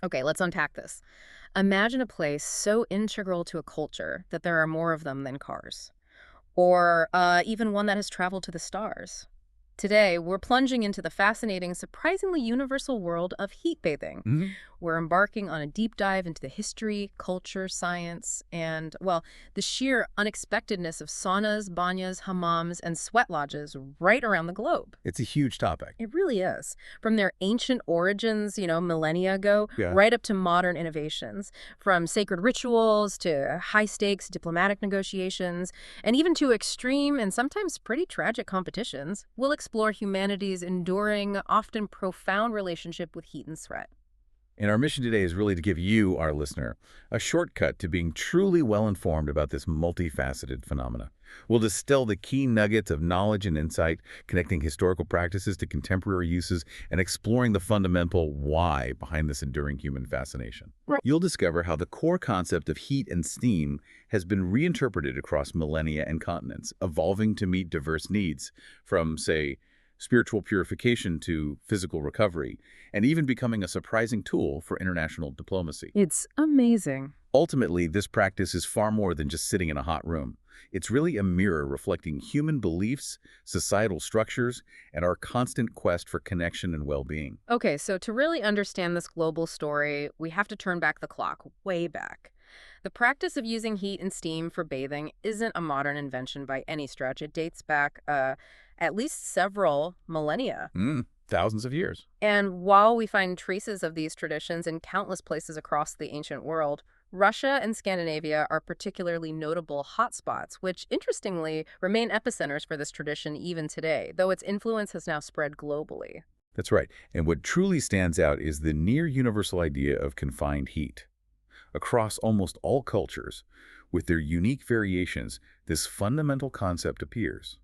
Okay, let's unpack this. Imagine a place so integral to a culture that there are more of them than cars, or even one that has traveled to the stars. Today, we're plunging into the fascinating, surprisingly universal world of heat bathing. Hmm. We're embarking on a deep dive into the history, culture, science, and, well, the sheer unexpectedness of saunas, banyas, hammams, and sweat lodges right around the globe. It's a huge topic. It really is. From their ancient origins, millennia ago, Yeah. right up to modern innovations. From sacred rituals to high stakes diplomatic negotiations, and even to extreme and sometimes pretty tragic competitions, we'll explore humanity's enduring, often profound relationship with heat and sweat. And our mission today is really to give you, our listener, a shortcut to being truly well-informed about this multifaceted phenomena. We'll distill the key nuggets of knowledge and insight, connecting historical practices to contemporary uses and exploring the fundamental why behind this enduring human fascination. Right. You'll discover how the core concept of heat and steam has been reinterpreted across millennia and continents, evolving to meet diverse needs, from, say, spiritual purification to physical recovery, and even becoming a surprising tool for international diplomacy. It's amazing. Ultimately, this practice is far more than just sitting in a hot room. It's really a mirror reflecting human beliefs, societal structures, and our constant quest for connection and well-being. Okay, so to really understand this global story, we have to turn back the clock, way back. The practice of using heat and steam for bathing isn't a modern invention by any stretch. It dates back at least several millennia. Thousands of years. And while we find traces of these traditions in countless places across the ancient world, Russia and Scandinavia are particularly notable hotspots, which interestingly remain epicenters for this tradition even today, though its influence has now spread globally. That's right. And what truly stands out is the near universal idea of confined heat. Across almost all cultures, with their unique variations, this fundamental concept appears.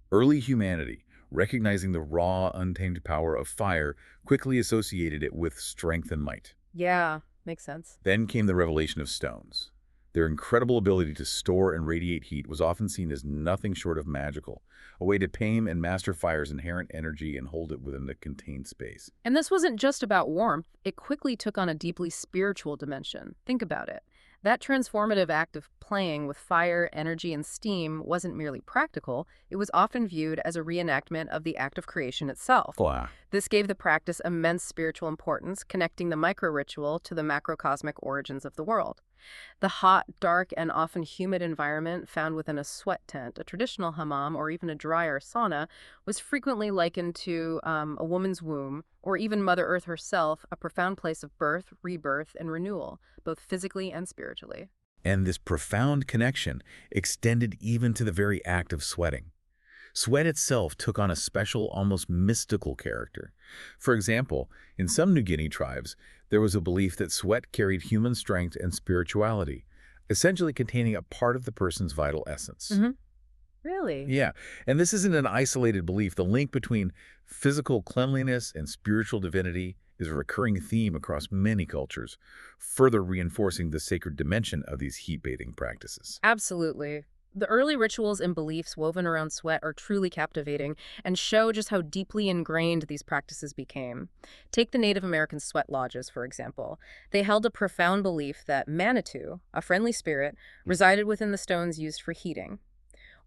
Early humanity, recognizing the raw, untamed power of fire, quickly associated it with strength and might. Yeah, makes sense. Then came the revelation of stones. Their incredible ability to store and radiate heat was often seen as nothing short of magical, a way to tame and master fire's inherent energy and hold it within a contained space. And this wasn't just about warmth, it quickly took on a deeply spiritual dimension. Think about it. That transformative act of playing with fire, energy, and steam wasn't merely practical, it was often viewed as a reenactment of the act of creation itself. Wow. This gave the practice immense spiritual importance, connecting the micro-ritual to the macrocosmic origins of the world. The hot, dark, and often humid environment found within a sweat tent, a traditional hammam, or even a drier sauna, was frequently likened to a woman's womb, or even Mother Earth herself, a profound place of birth, rebirth, and renewal, both physically and spiritually. And this profound connection extended even to the very act of sweating. Sweat itself took on a special, almost mystical character. For example, in some New Guinea tribes, there was a belief that sweat carried human strength and spirituality, essentially containing a part of the person's vital essence. Hmm. Really? Yeah, and this isn't an isolated belief. The link between physical cleanliness and spiritual divinity is a recurring theme across many cultures, further reinforcing the sacred dimension of these heat-bathing practices. Absolutely. The early rituals and beliefs woven around sweat are truly captivating and show just how deeply ingrained these practices became. Take the Native American sweat lodges, for example. They held a profound belief that Manitou, a friendly spirit, resided within the stones used for heating.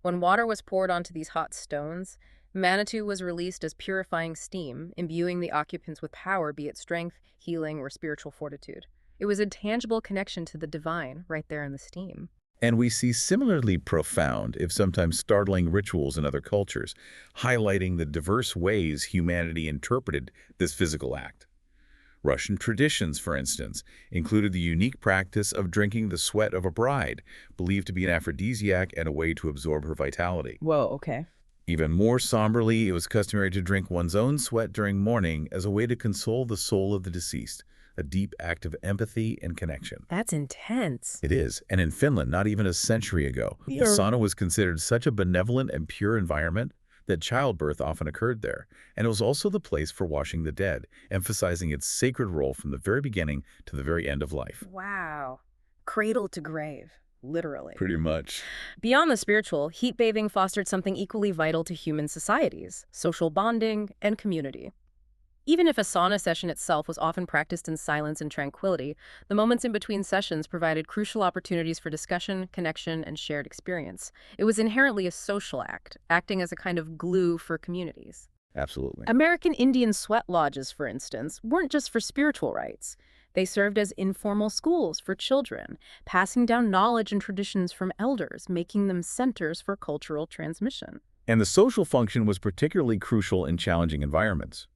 When water was poured onto these hot stones, Manitou was released as purifying steam, imbuing the occupants with power, be it strength, healing, or spiritual fortitude. It was a tangible connection to the divine right there in the steam. And we see similarly profound, if sometimes startling, rituals in other cultures, highlighting the diverse ways humanity interpreted this physical act. Russian traditions, for instance, included the unique practice of drinking the sweat of a bride, believed to be an aphrodisiac and a way to absorb her vitality. Whoa, okay. Even more somberly, it was customary to drink one's own sweat during mourning as a way to console the soul of the deceased, a deep act of empathy and connection. That's intense. It is, and in Finland, not even a century ago, the You're sauna was considered such a benevolent and pure environment that childbirth often occurred there, and it was also the place for washing the dead, emphasizing its sacred role from the very beginning to the very end of life. Wow. Cradle to grave, literally. Pretty much. Beyond the spiritual, heat bathing fostered something equally vital to human societies: social bonding and community. Even if a sauna session itself was often practiced in silence and tranquility, the moments in between sessions provided crucial opportunities for discussion, connection, and shared experience. It was inherently a social act, acting as a kind of glue for communities. Absolutely. American Indian sweat lodges, for instance, weren't just for spiritual rites. They served as informal schools for children, passing down knowledge and traditions from elders, making them centers for cultural transmission. And the social function was particularly crucial in challenging environments.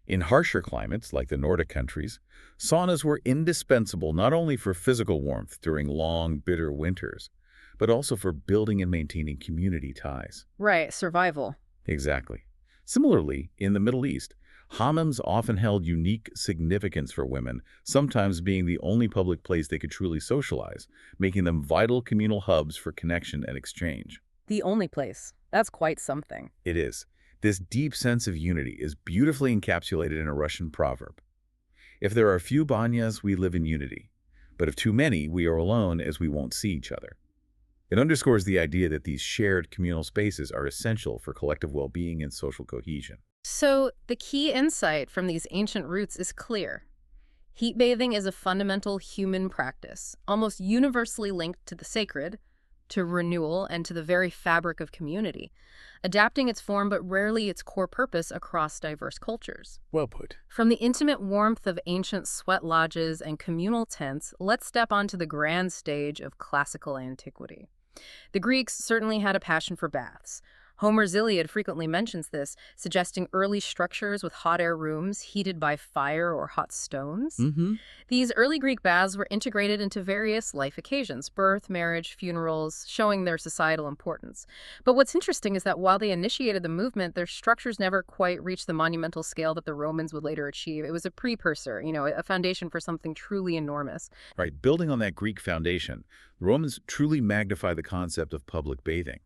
In harsher climates, like the Nordic countries, saunas were indispensable not only for physical warmth during long, bitter winters, but also for building and maintaining community ties. Right, survival. Exactly. Similarly, in the Middle East, hammams often held unique significance for women, sometimes being the only public place they could truly socialize, making them vital communal hubs for connection and exchange. The only place. That's quite something. It is. This deep sense of unity is beautifully encapsulated in a Russian proverb. If there are few banyas, we live in unity. But if too many, we are alone as we won't see each other. It underscores the idea that these shared communal spaces are essential for collective well-being and social cohesion. So, the key insight from these ancient roots is clear. Heat bathing is a fundamental human practice, almost universally linked to the sacred, to renewal, and to the very fabric of community, adapting its form but rarely its core purpose across diverse cultures. Well put. From the intimate warmth of ancient sweat lodges and communal tents, let's step onto the grand stage of classical antiquity. The Greeks certainly had a passion for baths. Homer's Iliad frequently mentions this, suggesting early structures with hot air rooms heated by fire or hot stones. Mm-hmm. These early Greek baths were integrated into various life occasions, birth, marriage, funerals, showing their societal importance. But what's interesting is that while they initiated the movement, their structures never quite reached the monumental scale that the Romans would later achieve. It was a precursor, a foundation for something truly enormous. Right, building on that Greek foundation, the Romans truly magnified the concept of public bathing.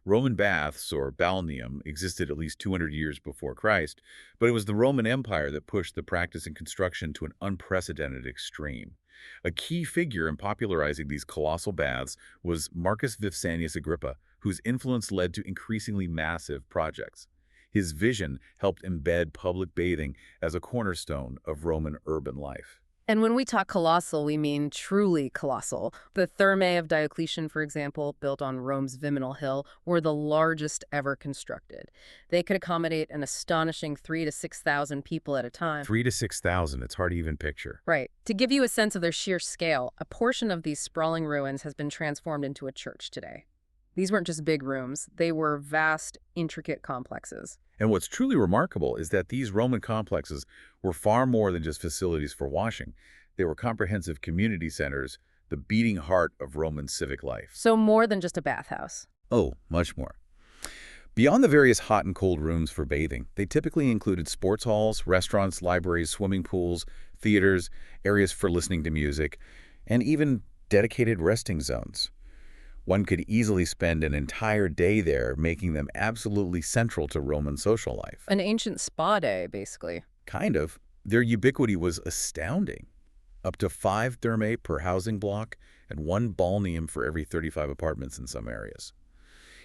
Roman baths, or balneum, existed at least 200 years before Christ, but it was the Roman Empire that pushed the practice and construction to an unprecedented extreme. A key figure in popularizing these colossal baths was Marcus Vipsanius Agrippa, whose influence led to increasingly massive projects. His vision helped embed public bathing as a cornerstone of Roman urban life. And when we talk colossal, we mean truly colossal. The Thermae of Diocletian, for example, built on Rome's Viminal Hill, were the largest ever constructed. They could accommodate an astonishing 3,000 to 6,000 people at a time. 3,000 to 6,000, it's hard to even picture. Right. To give you a sense of their sheer scale, a portion of these sprawling ruins has been transformed into a church today. These weren't just big rooms. They were vast, intricate complexes. And what's truly remarkable is that these Roman complexes were far more than just facilities for washing. They were comprehensive community centers, the beating heart of Roman civic life. So more than just a bathhouse. Oh, much more. Beyond the various hot and cold rooms for bathing, they typically included sports halls, restaurants, libraries, swimming pools, theaters, areas for listening to music, and even dedicated resting zones. One could easily spend an entire day there, making them absolutely central to Roman social life. An ancient spa day, basically. Kind of. Their ubiquity was astounding. Up to 5 thermae per housing block and 1 balneum for every 35 apartments in some areas.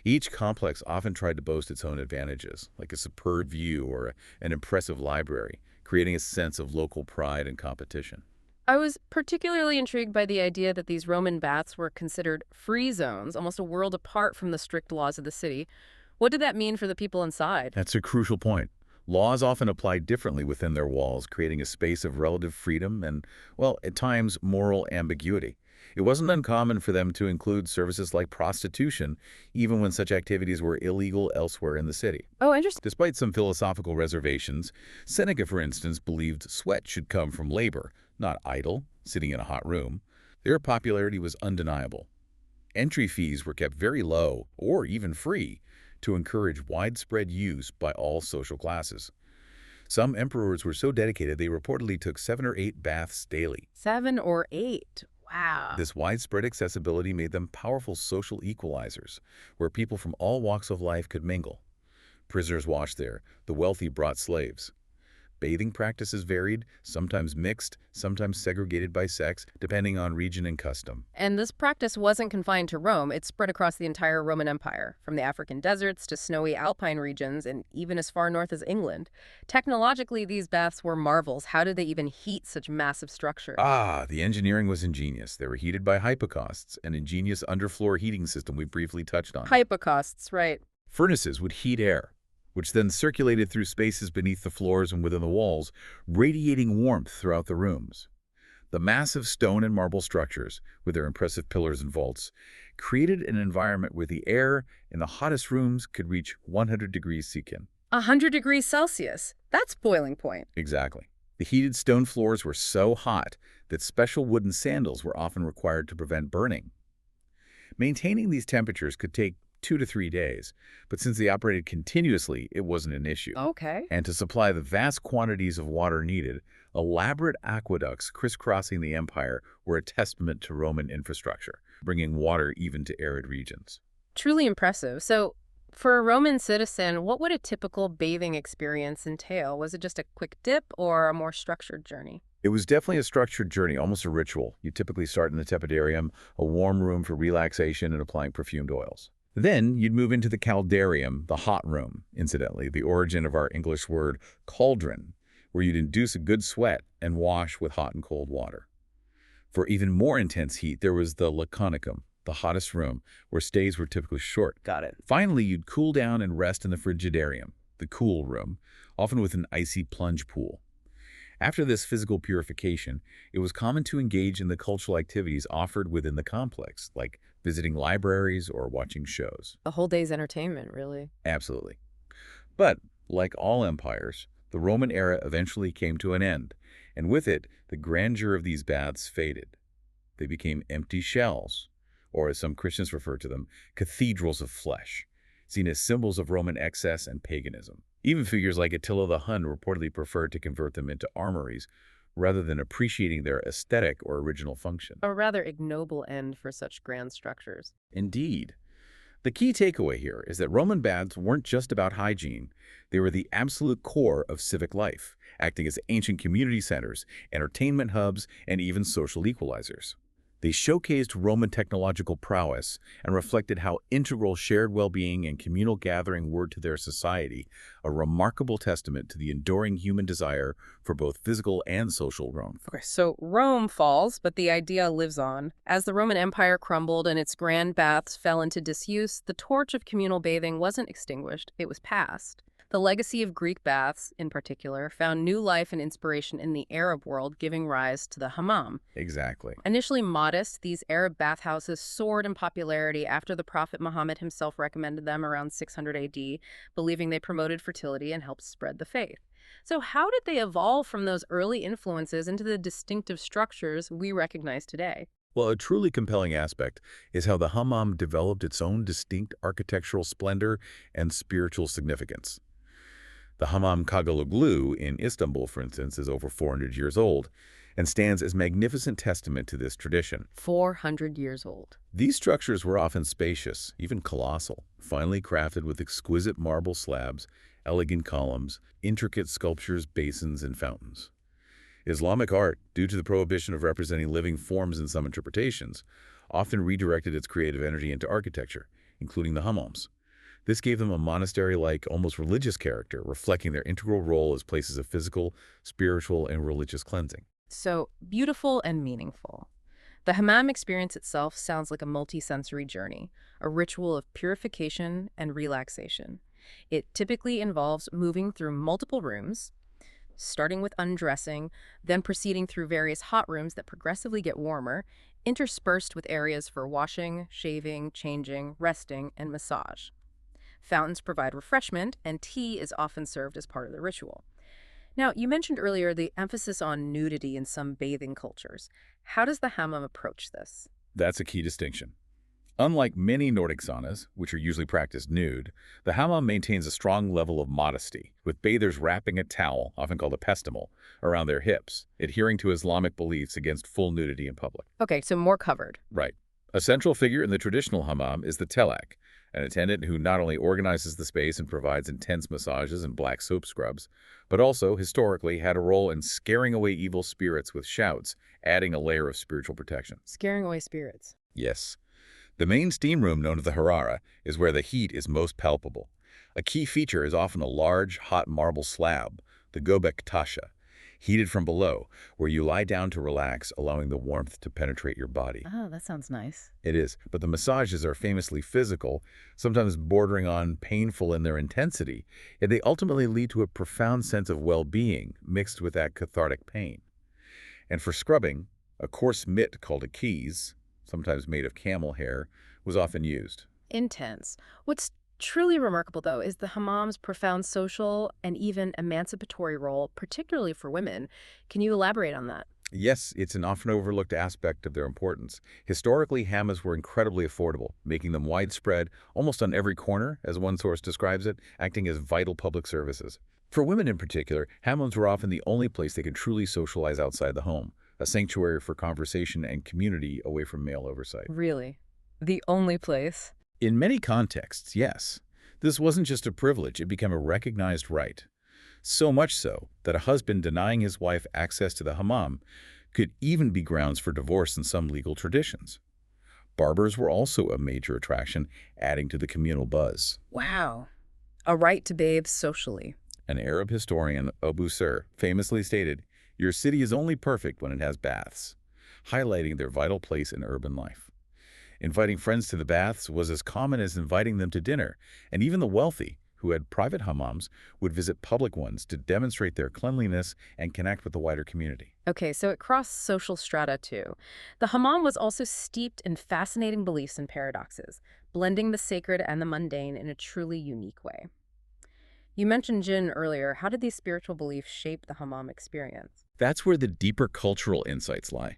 Each complex often tried to boast its own advantages, like a superb view or an impressive library, creating a sense of local pride and competition. I was particularly intrigued by the idea that these Roman baths were considered free zones, almost a world apart from the strict laws of the city. What did that mean for the people inside? That's a crucial point. Laws often applied differently within their walls, creating a space of relative freedom and, well, at times, moral ambiguity. It wasn't uncommon for them to include services like prostitution, even when such activities were illegal elsewhere in the city. Oh, interesting. Despite some philosophical reservations, Seneca, for instance, believed sweat should come from labor, not idle, sitting in a hot room. Their popularity was undeniable. Entry fees were kept very low, or even free, to encourage widespread use by all social classes. Some emperors were so dedicated they reportedly took 7 or 8 baths daily. 7 or 8. Wow. This widespread accessibility made them powerful social equalizers, where people from all walks of life could mingle. Prisoners washed there, the wealthy brought slaves. Bathing practices varied, sometimes mixed, sometimes segregated by sex, depending on region and custom. And this practice wasn't confined to Rome. It spread across the entire Roman Empire, from the African deserts to snowy alpine regions and even as far north as England. Technologically, these baths were marvels. How did they even heat such massive structures? Ah, the engineering was ingenious. They were heated by hypocausts, an ingenious underfloor heating system we briefly touched on. Hypocausts, right. Furnaces would heat air, which then circulated through spaces beneath the floors and within the walls, radiating warmth throughout the rooms. The massive stone and marble structures, with their impressive pillars and vaults, created an environment where the air in the hottest rooms could reach 100 degrees Celsius. 100 degrees Celsius. That's boiling point. Exactly. The heated stone floors were so hot that special wooden sandals were often required to prevent burning. Maintaining these temperatures could take 2 to 3 days, but since they operated continuously, it wasn't an issue. Okay. And to supply the vast quantities of water needed, elaborate aqueducts crisscrossing the empire were a testament to Roman infrastructure, bringing water even to arid regions. Truly impressive. So, for a Roman citizen, what would a typical bathing experience entail? Was it just a quick dip or a more structured journey? It was definitely a structured journey, almost a ritual. You typically start in the tepidarium, a warm room for relaxation and applying perfumed oils. Then you'd move into the caldarium, the hot room, incidentally, the origin of our English word cauldron, where you'd induce a good sweat and wash with hot and cold water. For even more intense heat, there was the laconicum, the hottest room, where stays were typically short. Got it. Finally, you'd cool down and rest in the frigidarium, the cool room, often with an icy plunge pool. After this physical purification, it was common to engage in the cultural activities offered within the complex, like visiting libraries or watching shows. A whole day's entertainment, really. Absolutely. But, like all empires, the Roman era eventually came to an end, and with it, the grandeur of these baths faded. They became empty shells, or as some Christians refer to them, cathedrals of flesh, seen as symbols of Roman excess and paganism. Even figures like Attila the Hun reportedly preferred to convert them into armories rather than appreciating their aesthetic or original function. A rather ignoble end for such grand structures. Indeed. The key takeaway here is that Roman baths weren't just about hygiene. They were the absolute core of civic life, acting as ancient community centers, entertainment hubs, and even social equalizers. They showcased Roman technological prowess and reflected how integral shared well-being and communal gathering were to their society, a remarkable testament to the enduring human desire for both physical and social warmth. Okay, so Rome falls, but the idea lives on. As the Roman Empire crumbled and its grand baths fell into disuse, the torch of communal bathing wasn't extinguished, it was passed. The legacy of Greek baths, in particular, found new life and inspiration in the Arab world, giving rise to the hammam. Exactly. Initially modest, these Arab bathhouses soared in popularity after the Prophet Muhammad himself recommended them around 600 AD, believing they promoted fertility and helped spread the faith. So how did they evolve from those early influences into the distinctive structures we recognize today? Well, a truly compelling aspect is how the hammam developed its own distinct architectural splendor and spiritual significance. The Hammam Kagaloglu in Istanbul, for instance, is over 400 years old and stands as magnificent testament to this tradition. 400 years old. These structures were often spacious, even colossal, finely crafted with exquisite marble slabs, elegant columns, intricate sculptures, basins, and fountains. Islamic art, due to the prohibition of representing living forms in some interpretations, often redirected its creative energy into architecture, including the hammams. This gave them a monastery-like, almost religious character, reflecting their integral role as places of physical, spiritual, and religious cleansing. So beautiful and meaningful. The hammam experience itself sounds like a multi-sensory journey, a ritual of purification and relaxation. It typically involves moving through multiple rooms, starting with undressing, then proceeding through various hot rooms that progressively get warmer, interspersed with areas for washing, shaving, changing, resting, and massage. Fountains provide refreshment, and tea is often served as part of the ritual. Now, you mentioned earlier the emphasis on nudity in some bathing cultures. How does the hammam approach this? That's a key distinction. Unlike many Nordic saunas, which are usually practiced nude, the hammam maintains a strong level of modesty, with bathers wrapping a towel, often called a pestimel, around their hips, adhering to Islamic beliefs against full nudity in public. Okay, so more covered. Right. A central figure in the traditional hammam is the telak, an attendant who not only organizes the space and provides intense massages and black soap scrubs, but also, historically, had a role in scaring away evil spirits with shouts, adding a layer of spiritual protection. Scaring away spirits. Yes. The main steam room, known as the harara, is where the heat is most palpable. A key feature is often a large, hot marble slab, the gobek tasha, heated from below, where you lie down to relax, allowing the warmth to penetrate your body. Oh, that sounds nice. It is, but the massages are famously physical, sometimes bordering on painful in their intensity, and they ultimately lead to a profound sense of well-being mixed with that cathartic pain. And for scrubbing, a coarse mitt called a keys, sometimes made of camel hair, was often used. Intense. What's truly remarkable, though, is the hammam's profound social and even emancipatory role, particularly for women. Can you elaborate on that? Yes, it's an often overlooked aspect of their importance. Historically, hammams were incredibly affordable, making them widespread, almost on every corner, as one source describes it, acting as vital public services. For women in particular, hammams were often the only place they could truly socialize outside the home, a sanctuary for conversation and community away from male oversight. Really? The only place? In many contexts, yes. This wasn't just a privilege, it became a recognized right. So much so that a husband denying his wife access to the hammam could even be grounds for divorce in some legal traditions. Barbers were also a major attraction, adding to the communal buzz. Wow. A right to bathe socially. An Arab historian, Abu Sir, famously stated, "Your city is only perfect when it has baths," highlighting their vital place in urban life. Inviting friends to the baths was as common as inviting them to dinner, and even the wealthy, who had private hammams, would visit public ones to demonstrate their cleanliness and connect with the wider community. Okay, so it crossed social strata too. The hammam was also steeped in fascinating beliefs and paradoxes, blending the sacred and the mundane in a truly unique way. You mentioned jinn earlier. How did these spiritual beliefs shape the hammam experience? That's where the deeper cultural insights lie.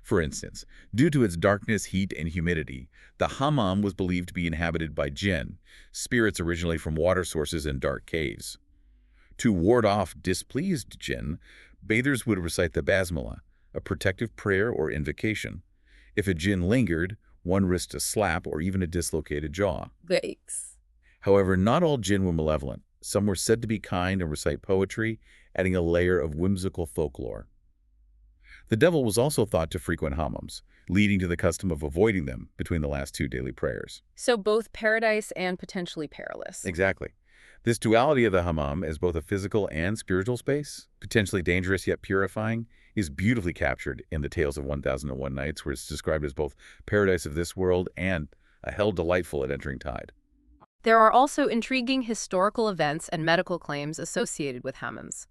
For instance, due to its darkness, heat, and humidity, the hammam was believed to be inhabited by jinn, spirits originally from water sources and dark caves. To ward off displeased jinn, bathers would recite the basmala, a protective prayer or invocation. If a jinn lingered, one risked a slap or even a dislocated jaw. Yikes. However, not all jinn were malevolent. Some were said to be kind and recite poetry, adding a layer of whimsical folklore. The devil was also thought to frequent hammams, leading to the custom of avoiding them between the last two daily prayers. So both paradise and potentially perilous. Exactly. This duality of the hammam as both a physical and spiritual space, potentially dangerous yet purifying, is beautifully captured in the Tales of 1001 Nights, where it's described as both paradise of this world and a hell delightful at entering tide. There are also intriguing historical events and medical claims associated with hammams.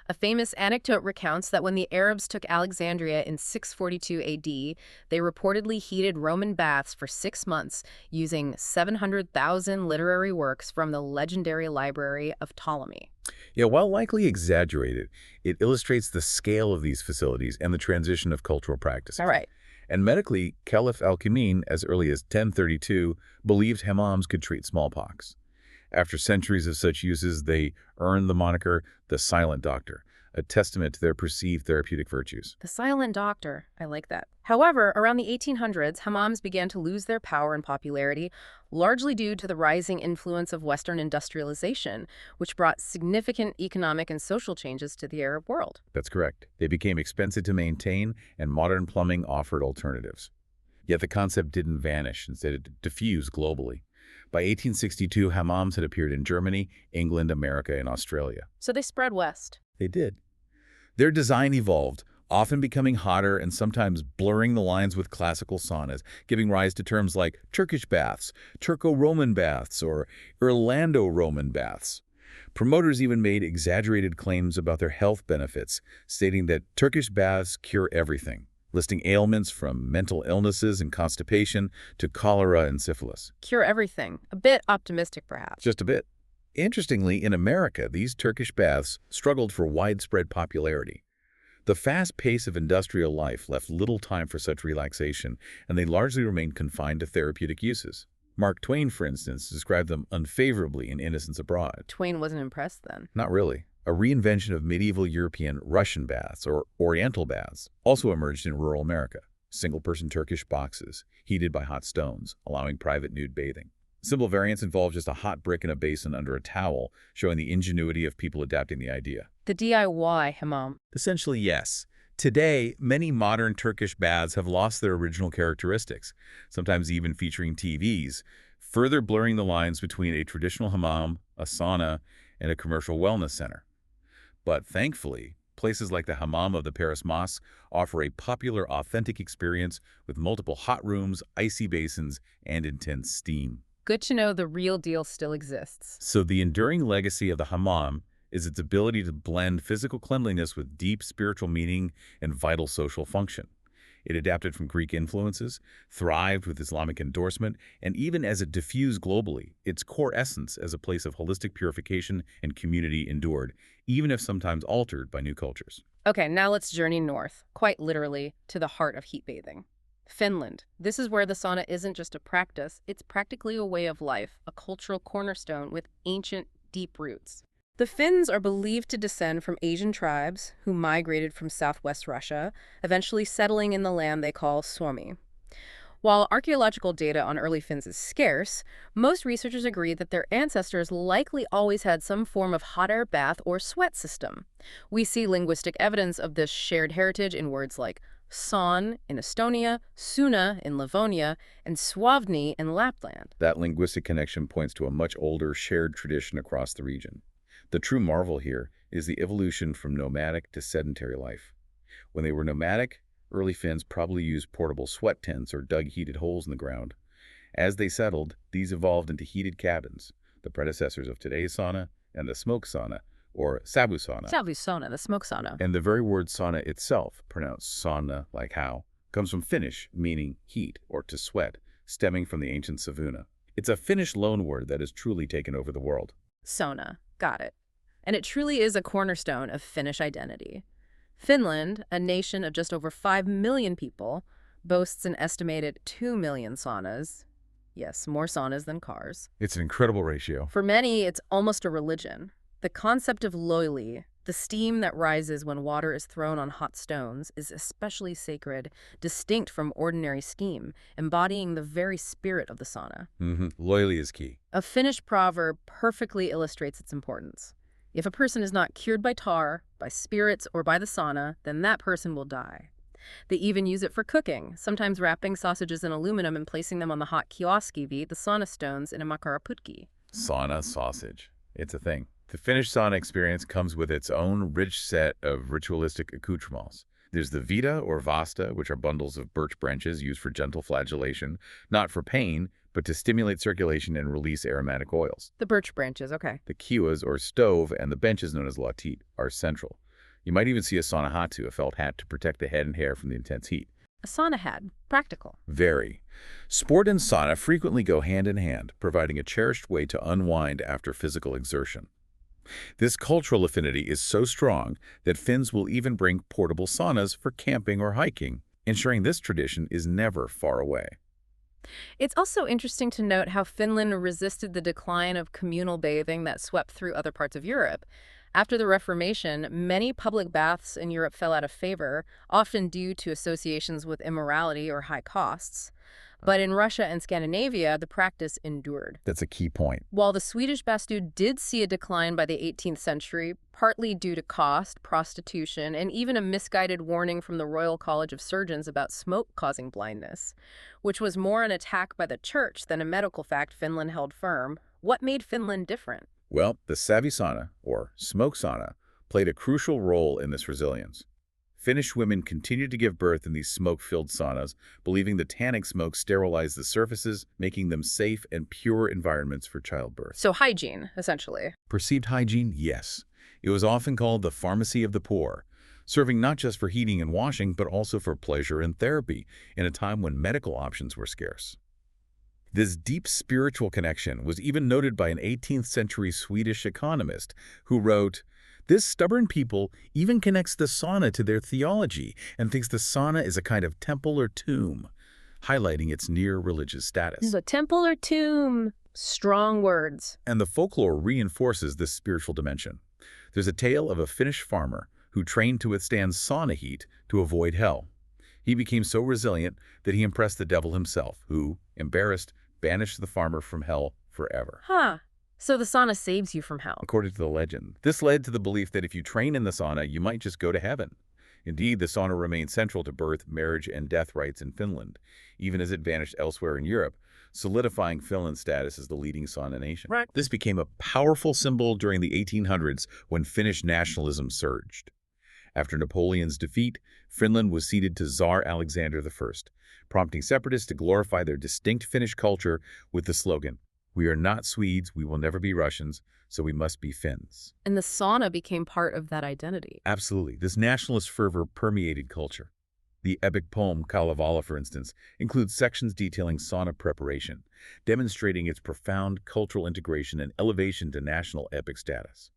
A famous anecdote recounts that when the Arabs took Alexandria in 642 AD, they reportedly heated Roman baths for 6 months using 700,000 literary works from the legendary library of Ptolemy. Yeah, while likely exaggerated, it illustrates the scale of these facilities and the transition of cultural practices. All right. And medically, Caliph Al-Qamin, as early as 1032, believed hammams could treat smallpox. After centuries of such uses, they earned the moniker the Silent Doctor, a testament to their perceived therapeutic virtues. The silent doctor. I like that. However, around the 1800s, hammams began to lose their power and popularity, largely due to the rising influence of Western industrialization, which brought significant economic and social changes to the Arab world. That's correct. They became expensive to maintain, and modern plumbing offered alternatives. Yet the concept didn't vanish. Instead, it diffused globally. By 1862, hammams had appeared in Germany, England, America, and Australia. So they spread west. They did. Their design evolved, often becoming hotter and sometimes blurring the lines with classical saunas, giving rise to terms like Turkish baths, Turco-Roman baths, or Orlando-Roman baths. Promoters even made exaggerated claims about their health benefits, stating that Turkish baths cure everything, listing ailments from mental illnesses and constipation to cholera and syphilis. Cure everything. A bit optimistic, perhaps. Just a bit. Interestingly, in America, these Turkish baths struggled for widespread popularity. The fast pace of industrial life left little time for such relaxation, and they largely remained confined to therapeutic uses. Mark Twain, for instance, described them unfavorably in Innocents Abroad. Twain wasn't impressed then. Not really. A reinvention of medieval European Russian baths, or Oriental baths, also emerged in rural America. Single-person Turkish boxes, heated by hot stones, allowing private nude bathing. Simple variants involve just a hot brick in a basin under a towel, showing the ingenuity of people adapting the idea. The DIY hammam. Essentially, yes. Today, many modern Turkish baths have lost their original characteristics, sometimes even featuring TVs, further blurring the lines between a traditional hammam, a sauna, and a commercial wellness center. But thankfully, places like the hammam of the Paris Mosque offer a popular, authentic experience with multiple hot rooms, icy basins, and intense steam. Good to know the real deal still exists. So the enduring legacy of the hammam is its ability to blend physical cleanliness with deep spiritual meaning and vital social function. It adapted from Greek influences, thrived with Islamic endorsement, and even as it diffused globally, its core essence as a place of holistic purification and community endured, even if sometimes altered by new cultures. Okay, now let's journey north, quite literally, to the heart of heat bathing. Finland. This is where the sauna isn't just a practice, it's practically a way of life, a cultural cornerstone with ancient, deep roots. The Finns are believed to descend from Asian tribes who migrated from southwest Russia, eventually settling in the land they call Suomi. While archaeological data on early Finns is scarce, most researchers agree that their ancestors likely always had some form of hot air bath or sweat system. We see linguistic evidence of this shared heritage in words like Saun in Estonia, Sauna in Livonia, and Swavni in Lapland. That linguistic connection points to a much older, shared tradition across the region. The true marvel here is the evolution from nomadic to sedentary life. When they were nomadic, early Finns probably used portable sweat tents or dug heated holes in the ground. As they settled, these evolved into heated cabins, the predecessors of today's sauna and the smoke sauna, or sauna. Sauna, the smoke sauna. And the very word sauna itself, pronounced sauna like how, comes from Finnish, meaning heat or to sweat, stemming from the ancient savuna. It's a Finnish loanword that has truly taken over the world. Sauna. Got it. And it truly is a cornerstone of Finnish identity. Finland, a nation of just over 5 million people, boasts an estimated 2 million saunas. Yes, more saunas than cars. It's an incredible ratio. For many, it's almost a religion. The concept of loili, the steam that rises when water is thrown on hot stones, is especially sacred, distinct from ordinary steam, embodying the very spirit of the sauna. Loyalty is key. A Finnish proverb perfectly illustrates its importance. If a person is not cured by tar, by spirits, or by the sauna, then that person will die. They even use it for cooking, sometimes wrapping sausages in aluminum and placing them on the hot kioskivi, the sauna stones, in a makaraputki. Sauna sausage. It's a thing. The Finnish sauna experience comes with its own rich set of ritualistic accoutrements. There's the vita or vasta, which are bundles of birch branches used for gentle flagellation, not for pain, but to stimulate circulation and release aromatic oils. The birch branches, okay. The kiwas, or stove, and the benches known as latit, are central. You might even see a sauna hatu, a felt hat to protect the head and hair from the intense heat. A sauna hat. Practical. Very. Sport and sauna frequently go hand in hand, providing a cherished way to unwind after physical exertion. This cultural affinity is so strong that Finns will even bring portable saunas for camping or hiking, ensuring this tradition is never far away. It's also interesting to note how Finland resisted the decline of communal bathing that swept through other parts of Europe. After the Reformation, many public baths in Europe fell out of favor, often due to associations with immorality or high costs. But in Russia and Scandinavia, the practice endured. That's a key point. While the Swedish bastu did see a decline by the 18th century, partly due to cost, prostitution, and even a misguided warning from the Royal College of Surgeons about smoke causing blindness, which was more an attack by the church than a medical fact, Finland held firm. What made Finland different? Well, the sauna, or smoke sauna, played a crucial role in this resilience. Finnish women continued to give birth in these smoke-filled saunas, believing the tannic smoke sterilized the surfaces, making them safe and pure environments for childbirth. So hygiene, essentially. Perceived hygiene, yes. It was often called the pharmacy of the poor, serving not just for heating and washing, but also for pleasure and therapy, in a time when medical options were scarce. This deep spiritual connection was even noted by an 18th century Swedish economist who wrote, "This stubborn people even connects the sauna to their theology and thinks the sauna is a kind of temple or tomb," highlighting its near-religious status. The temple or tomb. Strong words. And the folklore reinforces this spiritual dimension. There's a tale of a Finnish farmer who trained to withstand sauna heat to avoid hell. He became so resilient that he impressed the devil himself, who, embarrassed, banished the farmer from hell forever. Huh. So the sauna saves you from hell. According to the legend, this led to the belief that if you train in the sauna, you might just go to heaven. Indeed, the sauna remained central to birth, marriage, and death rites in Finland, even as it vanished elsewhere in Europe, solidifying Finland's status as the leading sauna nation. Right. This became a powerful symbol during the 1800s when Finnish nationalism surged. After Napoleon's defeat, Finland was ceded to Tsar Alexander I, prompting separatists to glorify their distinct Finnish culture with the slogan, "We are not Swedes, we will never be Russians, so we must be Finns." And the sauna became part of that identity. Absolutely. This nationalist fervor permeated culture. The epic poem Kalevala, for instance, includes sections detailing sauna preparation, demonstrating its profound cultural integration and elevation to national epic status.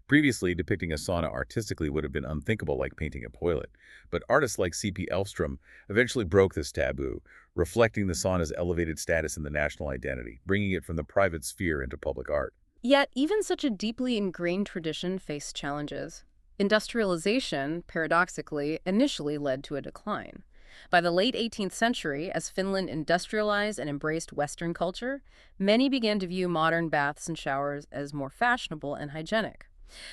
Previously, depicting a sauna artistically would have been unthinkable, like painting a toilet, but artists like C.P. Elfstrom eventually broke this taboo, reflecting the sauna's elevated status in the national identity, bringing it from the private sphere into public art. Yet, even such a deeply ingrained tradition faced challenges. Industrialization, paradoxically, initially led to a decline. By the late 18th century, as Finland industrialized and embraced Western culture, many began to view modern baths and showers as more fashionable and hygienic.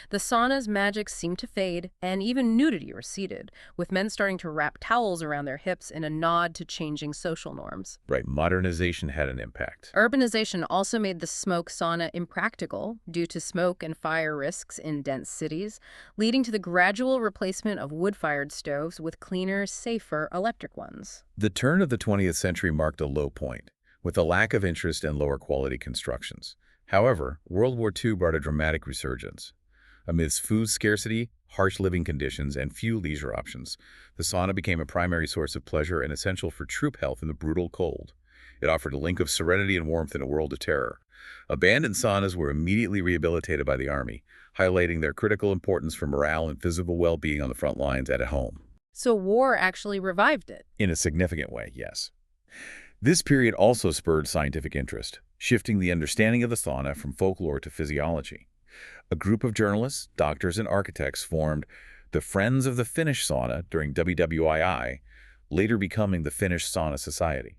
The sauna's magic seemed to fade, and even nudity receded, with men starting to wrap towels around their hips in a nod to changing social norms. Right, modernization had an impact. Urbanization also made the smoke sauna impractical due to smoke and fire risks in dense cities, leading to the gradual replacement of wood-fired stoves with cleaner, safer electric ones. The turn of the 20th century marked a low point, with a lack of interest and lower quality constructions. However, World War II brought a dramatic resurgence. Amidst food scarcity, harsh living conditions, and few leisure options, the sauna became a primary source of pleasure and essential for troop health in the brutal cold. It offered a link of serenity and warmth in a world of terror. Abandoned saunas were immediately rehabilitated by the Army, highlighting their critical importance for morale and physical well-being on the front lines and at home. So war actually revived it. In a significant way, yes. This period also spurred scientific interest, shifting the understanding of the sauna from folklore to physiology. A group of journalists, doctors, and architects formed the Friends of the Finnish Sauna during WWII, later becoming the Finnish Sauna Society.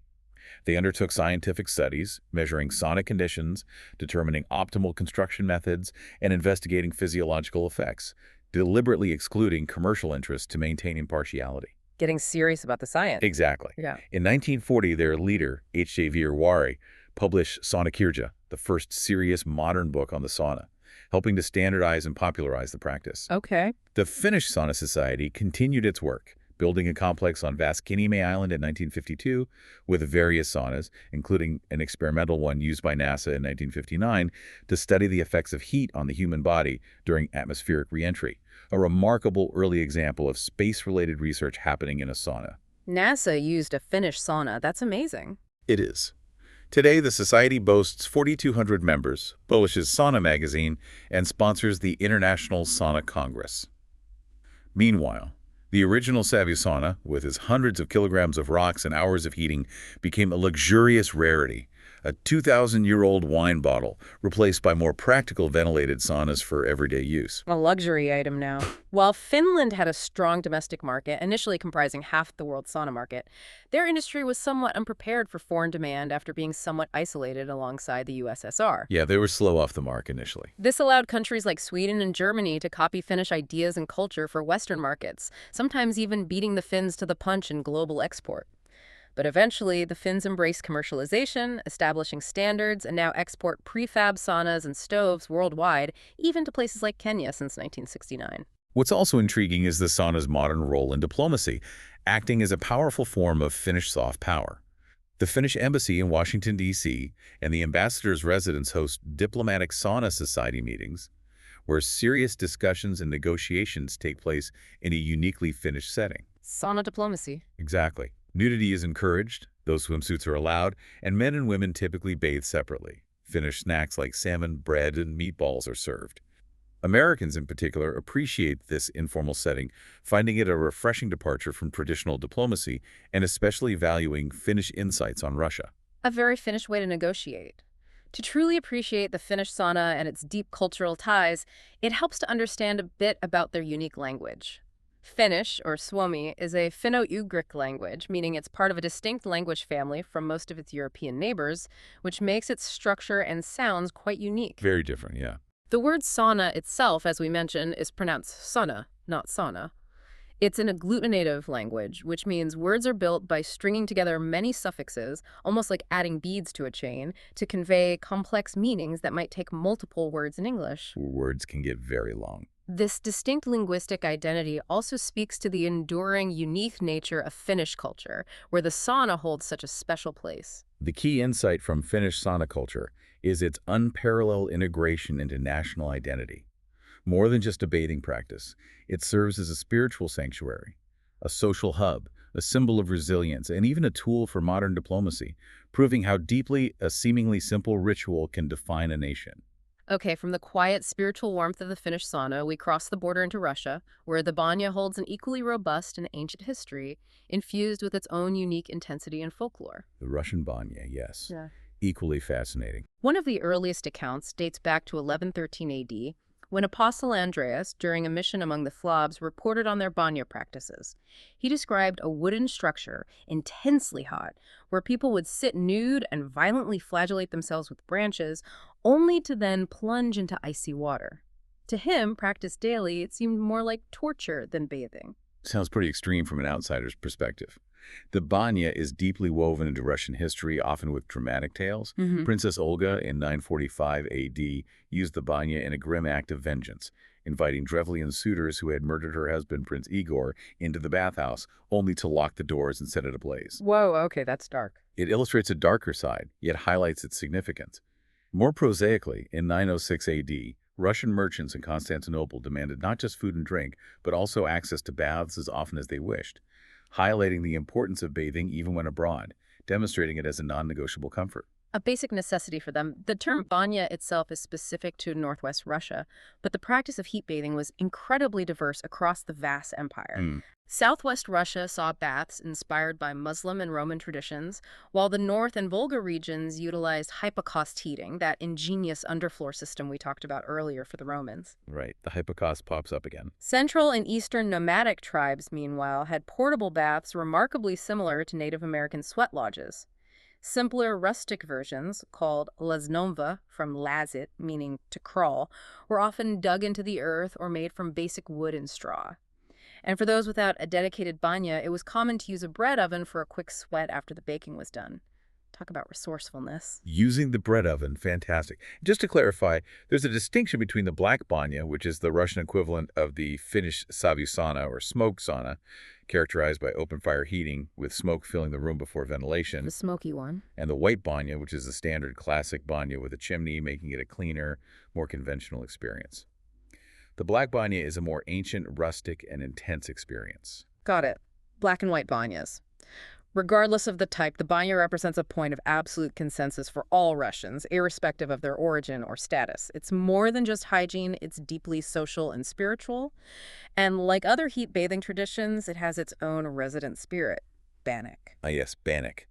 They undertook scientific studies, measuring sauna conditions, determining optimal construction methods, and investigating physiological effects, deliberately excluding commercial interests to maintain impartiality. Getting serious about the science. Exactly. Yeah. In 1940, their leader, H.J. Virware, published Saunakirja, the first serious modern book on the sauna, helping to standardize and popularize the practice. Okay. The Finnish Sauna Society continued its work, building a complex on Vaskiniemen Island in 1952 with various saunas, including an experimental one used by NASA in 1959 to study the effects of heat on the human body during atmospheric reentry, a remarkable early example of space-related research happening in a sauna. NASA used a Finnish sauna. That's amazing. It is. Today, the Society boasts 4,200 members, publishes Sauna magazine, and sponsors the International Sauna Congress. Meanwhile, the original Savvy sauna, with its hundreds of kilograms of rocks and hours of heating, became a luxurious rarity, a 2,000-year-old wine bottle replaced by more practical ventilated saunas for everyday use. A luxury item now. While Finland had a strong domestic market, initially comprising half the world's sauna market, their industry was somewhat unprepared for foreign demand after being somewhat isolated alongside the USSR. Yeah, they were slow off the mark initially. This allowed countries like Sweden and Germany to copy Finnish ideas and culture for Western markets, sometimes even beating the Finns to the punch in global export. But eventually, the Finns embraced commercialization, establishing standards, and now export prefab saunas and stoves worldwide, even to places like Kenya since 1969. What's also intriguing is the sauna's modern role in diplomacy, acting as a powerful form of Finnish soft power. The Finnish embassy in Washington, D.C., and the ambassador's residence host diplomatic sauna society meetings, where serious discussions and negotiations take place in a uniquely Finnish setting. Sauna diplomacy. Exactly. Nudity is encouraged, though swimsuits are allowed, and men and women typically bathe separately. Finnish snacks like salmon, bread, and meatballs are served. Americans in particular appreciate this informal setting, finding it a refreshing departure from traditional diplomacy and especially valuing Finnish insights on Russia. A very Finnish way to negotiate. To truly appreciate the Finnish sauna and its deep cultural ties, it helps to understand a bit about their unique language. Finnish, or Suomi, is a Finno-Ugric language, meaning it's part of a distinct language family from most of its European neighbors, which makes its structure and sounds quite unique. Very different, yeah. The word sauna itself, as we mentioned, is pronounced sauna, not sauna. It's an agglutinative language, which means words are built by stringing together many suffixes, almost like adding beads to a chain, to convey complex meanings that might take multiple words in English. Words can get very long. This distinct linguistic identity also speaks to the enduring, unique nature of Finnish culture, where the sauna holds such a special place. The key insight from Finnish sauna culture is its unparalleled integration into national identity. More than just a bathing practice, it serves as a spiritual sanctuary, a social hub, a symbol of resilience, and even a tool for modern diplomacy, proving how deeply a seemingly simple ritual can define a nation. Okay, from the quiet spiritual warmth of the Finnish sauna, we cross the border into Russia, where the banya holds an equally robust and ancient history, infused with its own unique intensity and folklore. The Russian banya, yes, Yeah. equally fascinating. One of the earliest accounts dates back to 1113 AD, when Apostle Andreas, during a mission among the Slavs, reported on their banya practices. He described a wooden structure, intensely hot, where people would sit nude and violently flagellate themselves with branches, only to then plunge into icy water. To him, practiced daily, it seemed more like torture than bathing. Sounds pretty extreme from an outsider's perspective. The banya is deeply woven into Russian history, often with dramatic tales. Princess Olga in 945 AD used the banya in a grim act of vengeance, inviting Drevlian suitors who had murdered her husband, Prince Igor, into the bathhouse, only to lock the doors and set it ablaze. Whoa, okay, that's dark. It illustrates a darker side, yet highlights its significance. More prosaically, in 906 AD, Russian merchants in Constantinople demanded not just food and drink, but also access to baths as often as they wished, highlighting the importance of bathing even when abroad, demonstrating it as a non-negotiable comfort. A basic necessity for them. The term banya itself is specific to northwest Russia, but the practice of heat bathing was incredibly diverse across the vast empire. Southwest Russia saw baths inspired by Muslim and Roman traditions, while the North and Volga regions utilized hypocaust heating, that ingenious underfloor system we talked about earlier for the Romans. Right, the hypocaust pops up again. Central and eastern nomadic tribes, meanwhile, had portable baths remarkably similar to Native American sweat lodges. Simpler rustic versions, called laznomva, from lazit, meaning to crawl, were often dug into the earth or made from basic wood and straw. And for those without a dedicated banya, it was common to use a bread oven for a quick sweat after the baking was done. Talk about resourcefulness. Using the bread oven, fantastic. Just to clarify, there's a distinction between the black banya, which is the Russian equivalent of the Finnish sauna or smoke sauna, characterized by open fire heating with smoke filling the room before ventilation, The smoky one. and the white banya, which is the standard classic banya with a chimney, making it a cleaner, more conventional experience. The black banya is a more ancient, rustic, and intense experience. Got it. Black and white banyas. Regardless of the type, the banya represents a point of absolute consensus for all Russians, irrespective of their origin or status. It's more than just hygiene, it's deeply social and spiritual. And like other heat bathing traditions, it has its own resident spirit, Bannock. Ah yes, Bannock.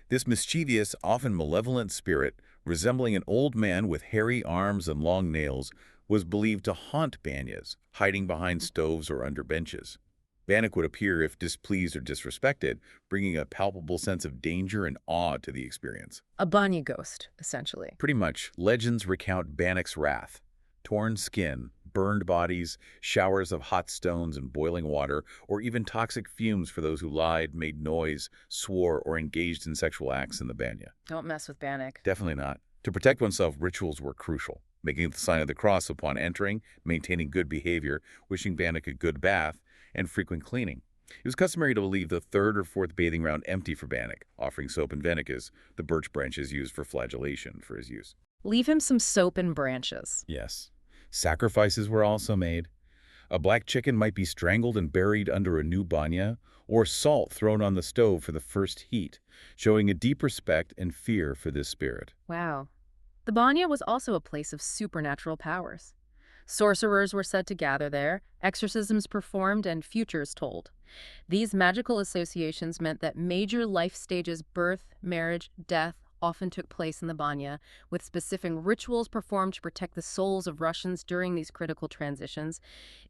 This mischievous, often malevolent spirit, resembling an old man with hairy arms and long nails, was believed to haunt banyas, hiding behind stoves or under benches. Bannock would appear if displeased or disrespected, bringing a palpable sense of danger and awe to the experience. A banya ghost, essentially. Pretty much, legends recount Bannock's wrath. Torn skin, burned bodies, showers of hot stones and boiling water, or even toxic fumes for those who lied, made noise, swore, or engaged in sexual acts in the banya. Don't mess with Bannock. Definitely not. To protect oneself, rituals were crucial. Making the sign of the cross upon entering, maintaining good behavior, wishing Bannock a good bath, and frequent cleaning. It was customary to leave the third or fourth bathing round empty for Bannock, offering soap and vinegar, the birch branches used for flagellation, for his use. Leave him some soap and branches. Yes. Sacrifices were also made. A black chicken might be strangled and buried under a new banya, or salt thrown on the stove for the first heat, showing a deep respect and fear for this spirit. Wow. The banya was also a place of supernatural powers. Sorcerers were said to gather there, exorcisms performed, and futures told. These magical associations meant that major life stages, birth, marriage, death, often took place in the banya, with specific rituals performed to protect the souls of Russians during these critical transitions.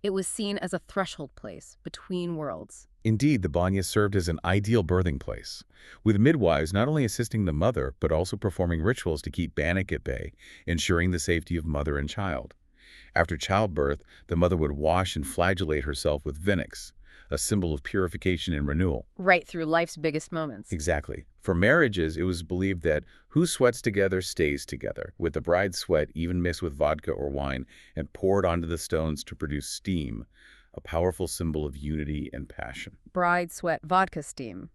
It was seen as a threshold place between worlds. Indeed, the banya served as an ideal birthing place, with midwives not only assisting the mother but also performing rituals to keep Bannock at bay, ensuring the safety of mother and child. After childbirth, the mother would wash and flagellate herself with vinax, a symbol of purification and renewal. Right through life's biggest moments. Exactly. For marriages, it was believed that who sweats together stays together, with the bride's sweat even mixed with vodka or wine and poured onto the stones to produce steam, a powerful symbol of unity and passion. Bride sweat vodka steam.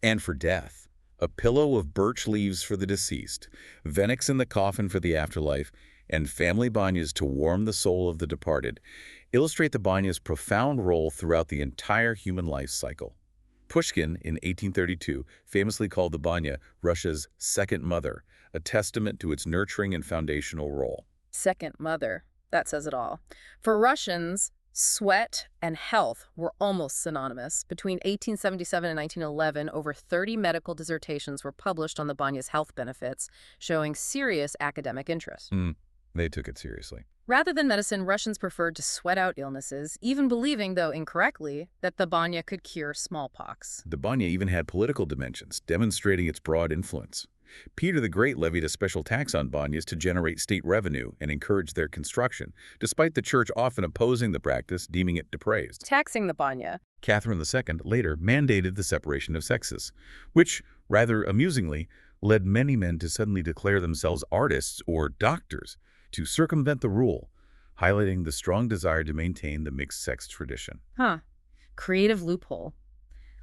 And for death, a pillow of birch leaves for the deceased, vinax in the coffin for the afterlife, and family banyas to warm the soul of the departed illustrate the banya's profound role throughout the entire human life cycle. Pushkin, in 1832, famously called the banya Russia's second mother, a testament to its nurturing and foundational role. Second mother. That says it all. For Russians, sweat and health were almost synonymous. Between 1877 and 1911, over 30 medical dissertations were published on the banya's health benefits, showing serious academic interest. They took it seriously. Rather than medicine, Russians preferred to sweat out illnesses, even believing, though incorrectly, that the banya could cure smallpox. The banya even had political dimensions, demonstrating its broad influence. Peter the Great levied a special tax on banyas to generate state revenue and encourage their construction, despite the church often opposing the practice, deeming it depraved. Taxing the banya. Catherine II later mandated the separation of sexes, which, rather amusingly, led many men to suddenly declare themselves artists or doctors to circumvent the rule, highlighting the strong desire to maintain the mixed-sex tradition. Creative loophole.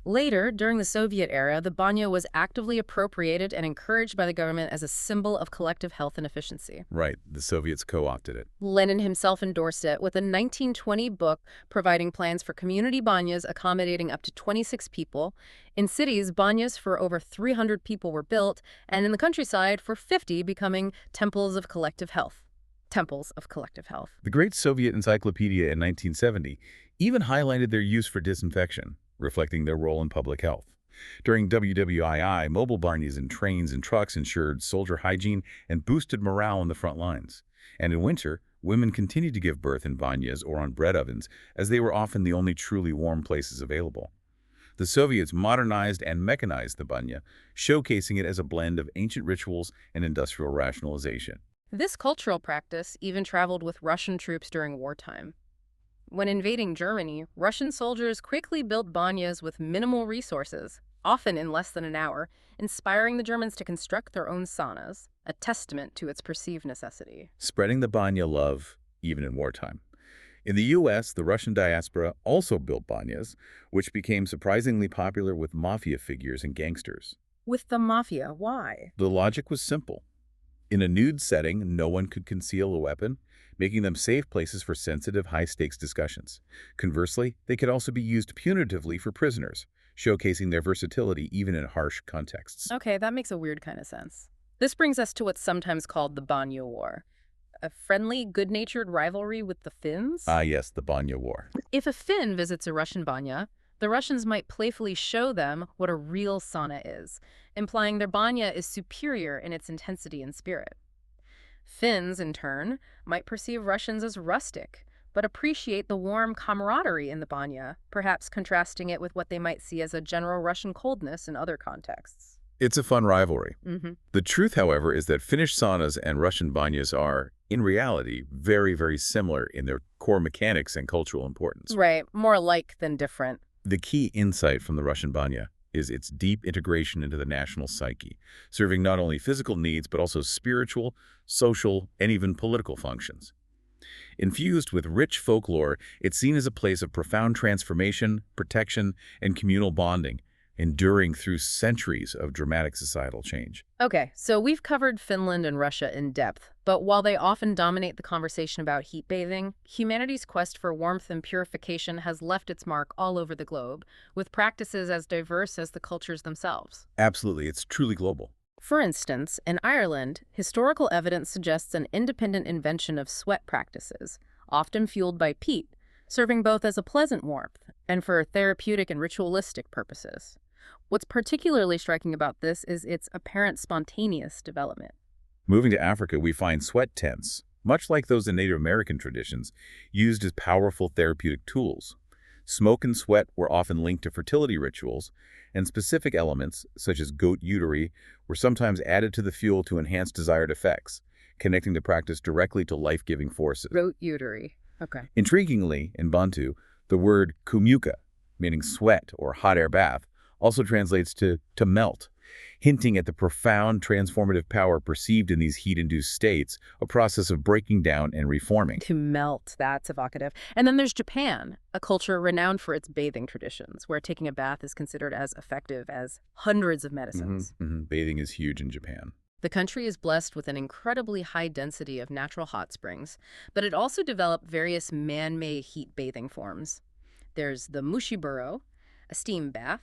Later, during the Soviet era, the banya was actively appropriated and encouraged by the government as a symbol of collective health and efficiency. Right, the Soviets co-opted it. Lenin himself endorsed it with a 1920 book providing plans for community banyas accommodating up to 26 people. In cities, banyas for over 300 people were built, and in the countryside for 50, becoming temples of collective health. Temples of collective health. The Great Soviet Encyclopedia in 1970 even highlighted their use for disinfection, reflecting their role in public health. During WWII, mobile banyas in trains and trucks ensured soldier hygiene and boosted morale on the front lines. And in winter, women continued to give birth in banyas or on bread ovens, as they were often the only truly warm places available. The Soviets modernized and mechanized the banya, showcasing it as a blend of ancient rituals and industrial rationalization. This cultural practice even traveled with Russian troops during wartime. When invading Germany, Russian soldiers quickly built banyas with minimal resources, often in less than an hour, inspiring the Germans to construct their own saunas, a testament to its perceived necessity. Spreading the banya love, even in wartime. In the U.S., the Russian diaspora also built banyas, which became surprisingly popular with mafia figures and gangsters. With the mafia, why? The logic was simple. In a nude setting, no one could conceal a weapon, making them safe places for sensitive, high-stakes discussions. Conversely, they could also be used punitively for prisoners, showcasing their versatility even in harsh contexts. Okay, that makes a weird kind of sense. This brings us to what's sometimes called the Banya War, a friendly, good-natured rivalry with the Finns? Ah, yes, the Banya War. If a Finn visits a Russian banya, the Russians might playfully show them what a real sauna is, implying their banya is superior in its intensity and spirit. Finns, in turn, might perceive Russians as rustic, but appreciate the warm camaraderie in the banya, perhaps contrasting it with what they might see as a general Russian coldness in other contexts. It's a fun rivalry. Mm-hmm. The truth, however, is that Finnish saunas and Russian banyas are, in reality, very, very similar in their core mechanics and cultural importance. Right, more alike than different. The key insight from the Russian banya is its deep integration into the national psyche, serving not only physical needs but also spiritual, social, and even political functions. Infused with rich folklore, it's seen as a place of profound transformation, protection, and communal bonding, enduring through centuries of dramatic societal change. Okay, so we've covered Finland and Russia in depth, but while they often dominate the conversation about heat bathing, humanity's quest for warmth and purification has left its mark all over the globe, with practices as diverse as the cultures themselves. Absolutely, it's truly global. For instance, in Ireland, historical evidence suggests an independent invention of sweat practices, often fueled by peat, serving both as a pleasant warmth and for therapeutic and ritualistic purposes. What's particularly striking about this is its apparent spontaneous development. Moving to Africa, we find sweat tents, much like those in Native American traditions, used as powerful therapeutic tools. Smoke and sweat were often linked to fertility rituals, and specific elements, such as goat uteri, were sometimes added to the fuel to enhance desired effects, connecting the practice directly to life-giving forces. Rote utery. Okay. Intriguingly, in Bantu, the word kumuka, meaning sweat or hot air bath, also translates to melt, hinting at the profound transformative power perceived in these heat-induced states, a process of breaking down and reforming. To melt, that's evocative. And then there's Japan, a culture renowned for its bathing traditions, where taking a bath is considered as effective as hundreds of medicines. Bathing is huge in Japan. The country is blessed with an incredibly high density of natural hot springs, but it also developed various man-made heat bathing forms. There's the mushiburo, a steam bath,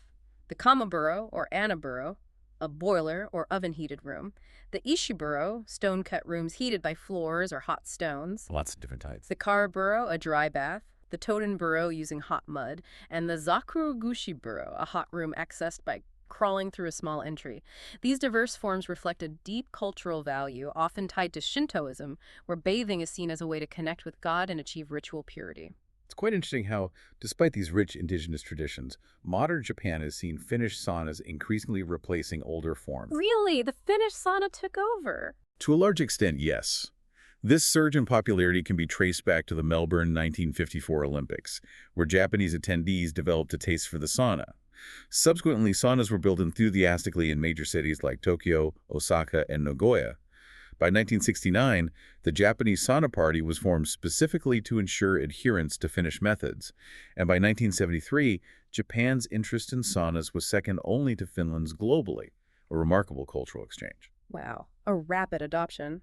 the kamaburo or anaburo, a boiler or oven-heated room, the ishiburo, stone-cut rooms heated by floors or hot stones, Lots of different types. the karaburo, a dry bath, the totenburo using hot mud, and the zakurogushiburo, a hot room accessed by crawling through a small entry. These diverse forms reflect a deep cultural value, often tied to Shintoism, where bathing is seen as a way to connect with God and achieve ritual purity. It's quite interesting how, despite these rich indigenous traditions, modern Japan has seen Finnish saunas increasingly replacing older forms. Really? The Finnish sauna took over? To a large extent, yes. This surge in popularity can be traced back to the Melbourne 1954 Olympics, where Japanese attendees developed a taste for the sauna. Subsequently, saunas were built enthusiastically in major cities like Tokyo, Osaka, and Nagoya. By 1969, the Japanese Sauna Party was formed specifically to ensure adherence to Finnish methods, and by 1973, Japan's interest in saunas was second only to Finland's globally, a remarkable cultural exchange. Wow, a rapid adoption.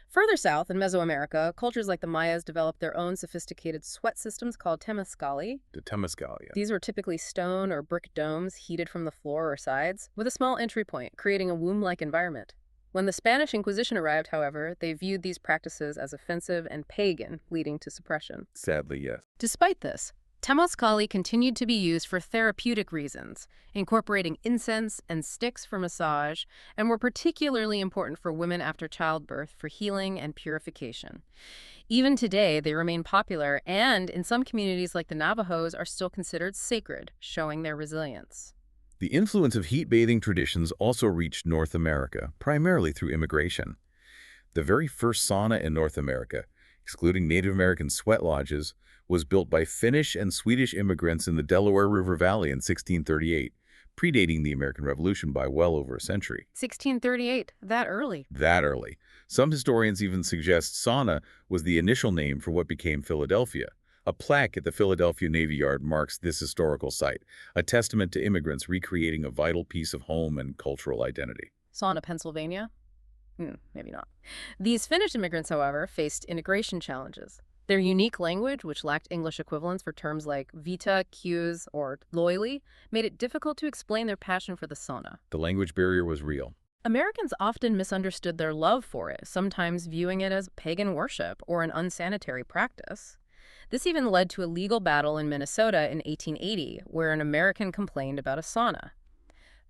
Further south in Mesoamerica, cultures like the Mayas developed their own sophisticated sweat systems called temescali. The Temescal, yeah. These were typically stone or brick domes heated from the floor or sides, with a small entry point, creating a womb-like environment. When the Spanish Inquisition arrived, however, they viewed these practices as offensive and pagan, leading to suppression. Sadly, yes. Despite this, temescali continued to be used for therapeutic reasons, incorporating incense and sticks for massage, and were particularly important for women after childbirth for healing and purification. Even today, they remain popular, and in some communities like the Navajos are still considered sacred, showing their resilience. The influence of heat-bathing traditions also reached North America, primarily through immigration. The very first sauna in North America, excluding Native American sweat lodges, was built by Finnish and Swedish immigrants in the Delaware River Valley in 1638, predating the American Revolution by well over a century. 1638, that early. That early. Some historians even suggest sauna was the initial name for what became Philadelphia. A plaque at the Philadelphia Navy Yard marks this historical site, a testament to immigrants recreating a vital piece of home and cultural identity. Sauna, Pennsylvania? Maybe not. These Finnish immigrants, however, faced integration challenges. Their unique language, which lacked English equivalents for terms like vita, cues, or loyally, made it difficult to explain their passion for the sauna. The language barrier was real. Americans often misunderstood their love for it, sometimes viewing it as pagan worship or an unsanitary practice. This even led to a legal battle in Minnesota in 1880, where an American complained about a sauna.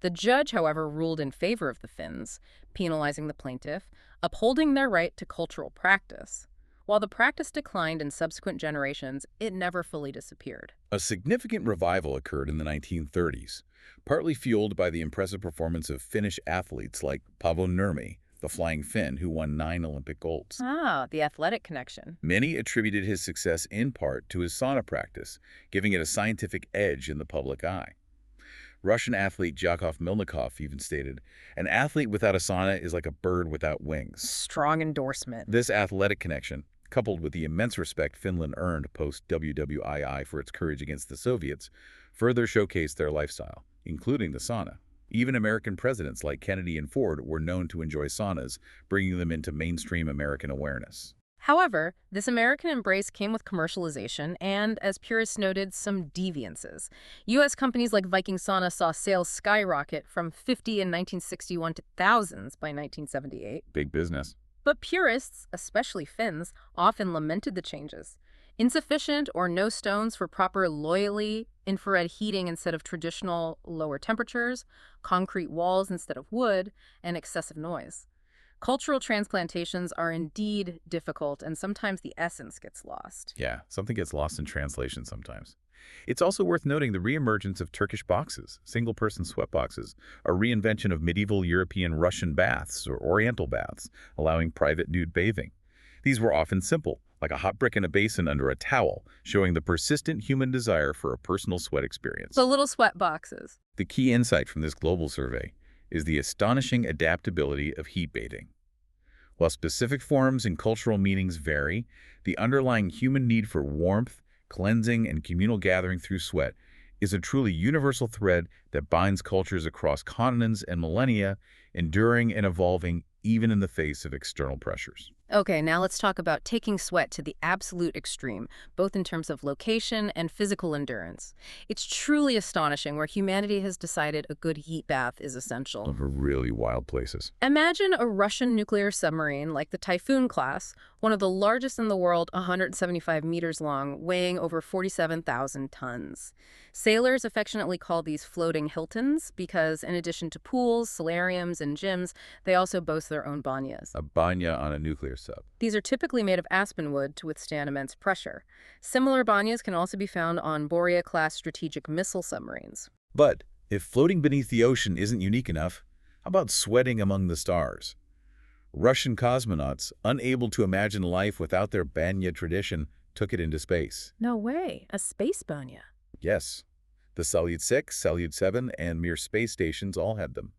The judge, however, ruled in favor of the Finns, penalizing the plaintiff, upholding their right to cultural practice. While the practice declined in subsequent generations, it never fully disappeared. A significant revival occurred in the 1930s, partly fueled by the impressive performance of Finnish athletes like Paavo Nurmi, the Flying Finn, who won 9 Olympic golds. Ah, the athletic connection. Many attributed his success in part to his sauna practice, giving it a scientific edge in the public eye. Russian athlete Yakov Milnikov even stated, "An athlete without a sauna is like a bird without wings." Strong endorsement. This athletic connection, coupled with the immense respect Finland earned post-WWII for its courage against the Soviets, further showcased their lifestyle, including the sauna. Even American presidents like Kennedy and Ford were known to enjoy saunas, bringing them into mainstream American awareness. However, this American embrace came with commercialization and, as purists noted, some deviances. U.S. companies like Viking Sauna saw sales skyrocket from 50 in 1961 to thousands by 1978. Big business. But purists, especially Finns, often lamented the changes. Insufficient or no stones for proper loyally infrared heating instead of traditional lower temperatures, concrete walls instead of wood, and excessive noise. Cultural transplantations are indeed difficult, and sometimes the essence gets lost. Yeah, something gets lost in translation sometimes. It's also worth noting the reemergence of Turkish boxes, single-person sweat boxes, a reinvention of medieval European Russian baths or Oriental baths, allowing private nude bathing. These were often simple, like a hot brick in a basin under a towel, showing the persistent human desire for a personal sweat experience. The little sweat boxes. The key insight from this global survey is the astonishing adaptability of heat bathing. While specific forms and cultural meanings vary, the underlying human need for warmth, cleansing, and communal gathering through sweat is a truly universal thread that binds cultures across continents and millennia, enduring and evolving even in the face of external pressures. Okay, now let's talk about taking sweat to the absolute extreme, both in terms of location and physical endurance. It's truly astonishing where humanity has decided a good heat bath is essential. Of really wild places. Imagine a Russian nuclear submarine like the Typhoon class, one of the largest in the world, 175 meters long, weighing over 47,000 tons. Sailors affectionately call these floating Hiltons because, in addition to pools, solariums, and gyms, they also boast their own banyas. A banya on a nuclear sub. These are typically made of aspen wood to withstand immense pressure. Similar banyas can also be found on Borea-class strategic missile submarines. But if floating beneath the ocean isn't unique enough, how about sweating among the stars? Russian cosmonauts, unable to imagine life without their banya tradition, took it into space. No way, a space banya. Yes, the Salyut 6, Salyut 7, and Mir space stations all had them.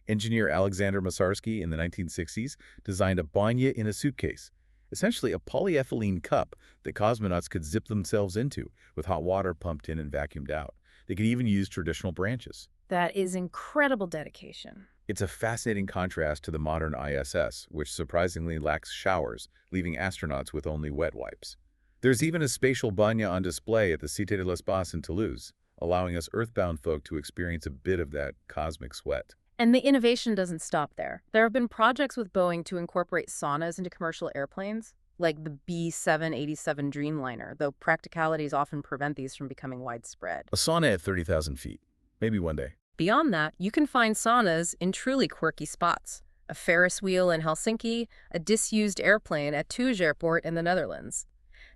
Engineer Alexander Masarsky in the 1960s designed a banya in a suitcase, essentially a polyethylene cup that cosmonauts could zip themselves into, with hot water pumped in and vacuumed out. They could even use traditional branches. That is incredible dedication. It's a fascinating contrast to the modern ISS, which surprisingly lacks showers, leaving astronauts with only wet wipes. There's even a spatial banya on display at the Cité de l'Espace in Toulouse, allowing us earthbound folk to experience a bit of that cosmic sweat. And the innovation doesn't stop there. There have been projects with Boeing to incorporate saunas into commercial airplanes, like the B-787 Dreamliner, though practicalities often prevent these from becoming widespread. A sauna at 30,000 feet. Maybe one day. Beyond that, you can find saunas in truly quirky spots. A Ferris wheel in Helsinki, a disused airplane at Tuge Airport in the Netherlands.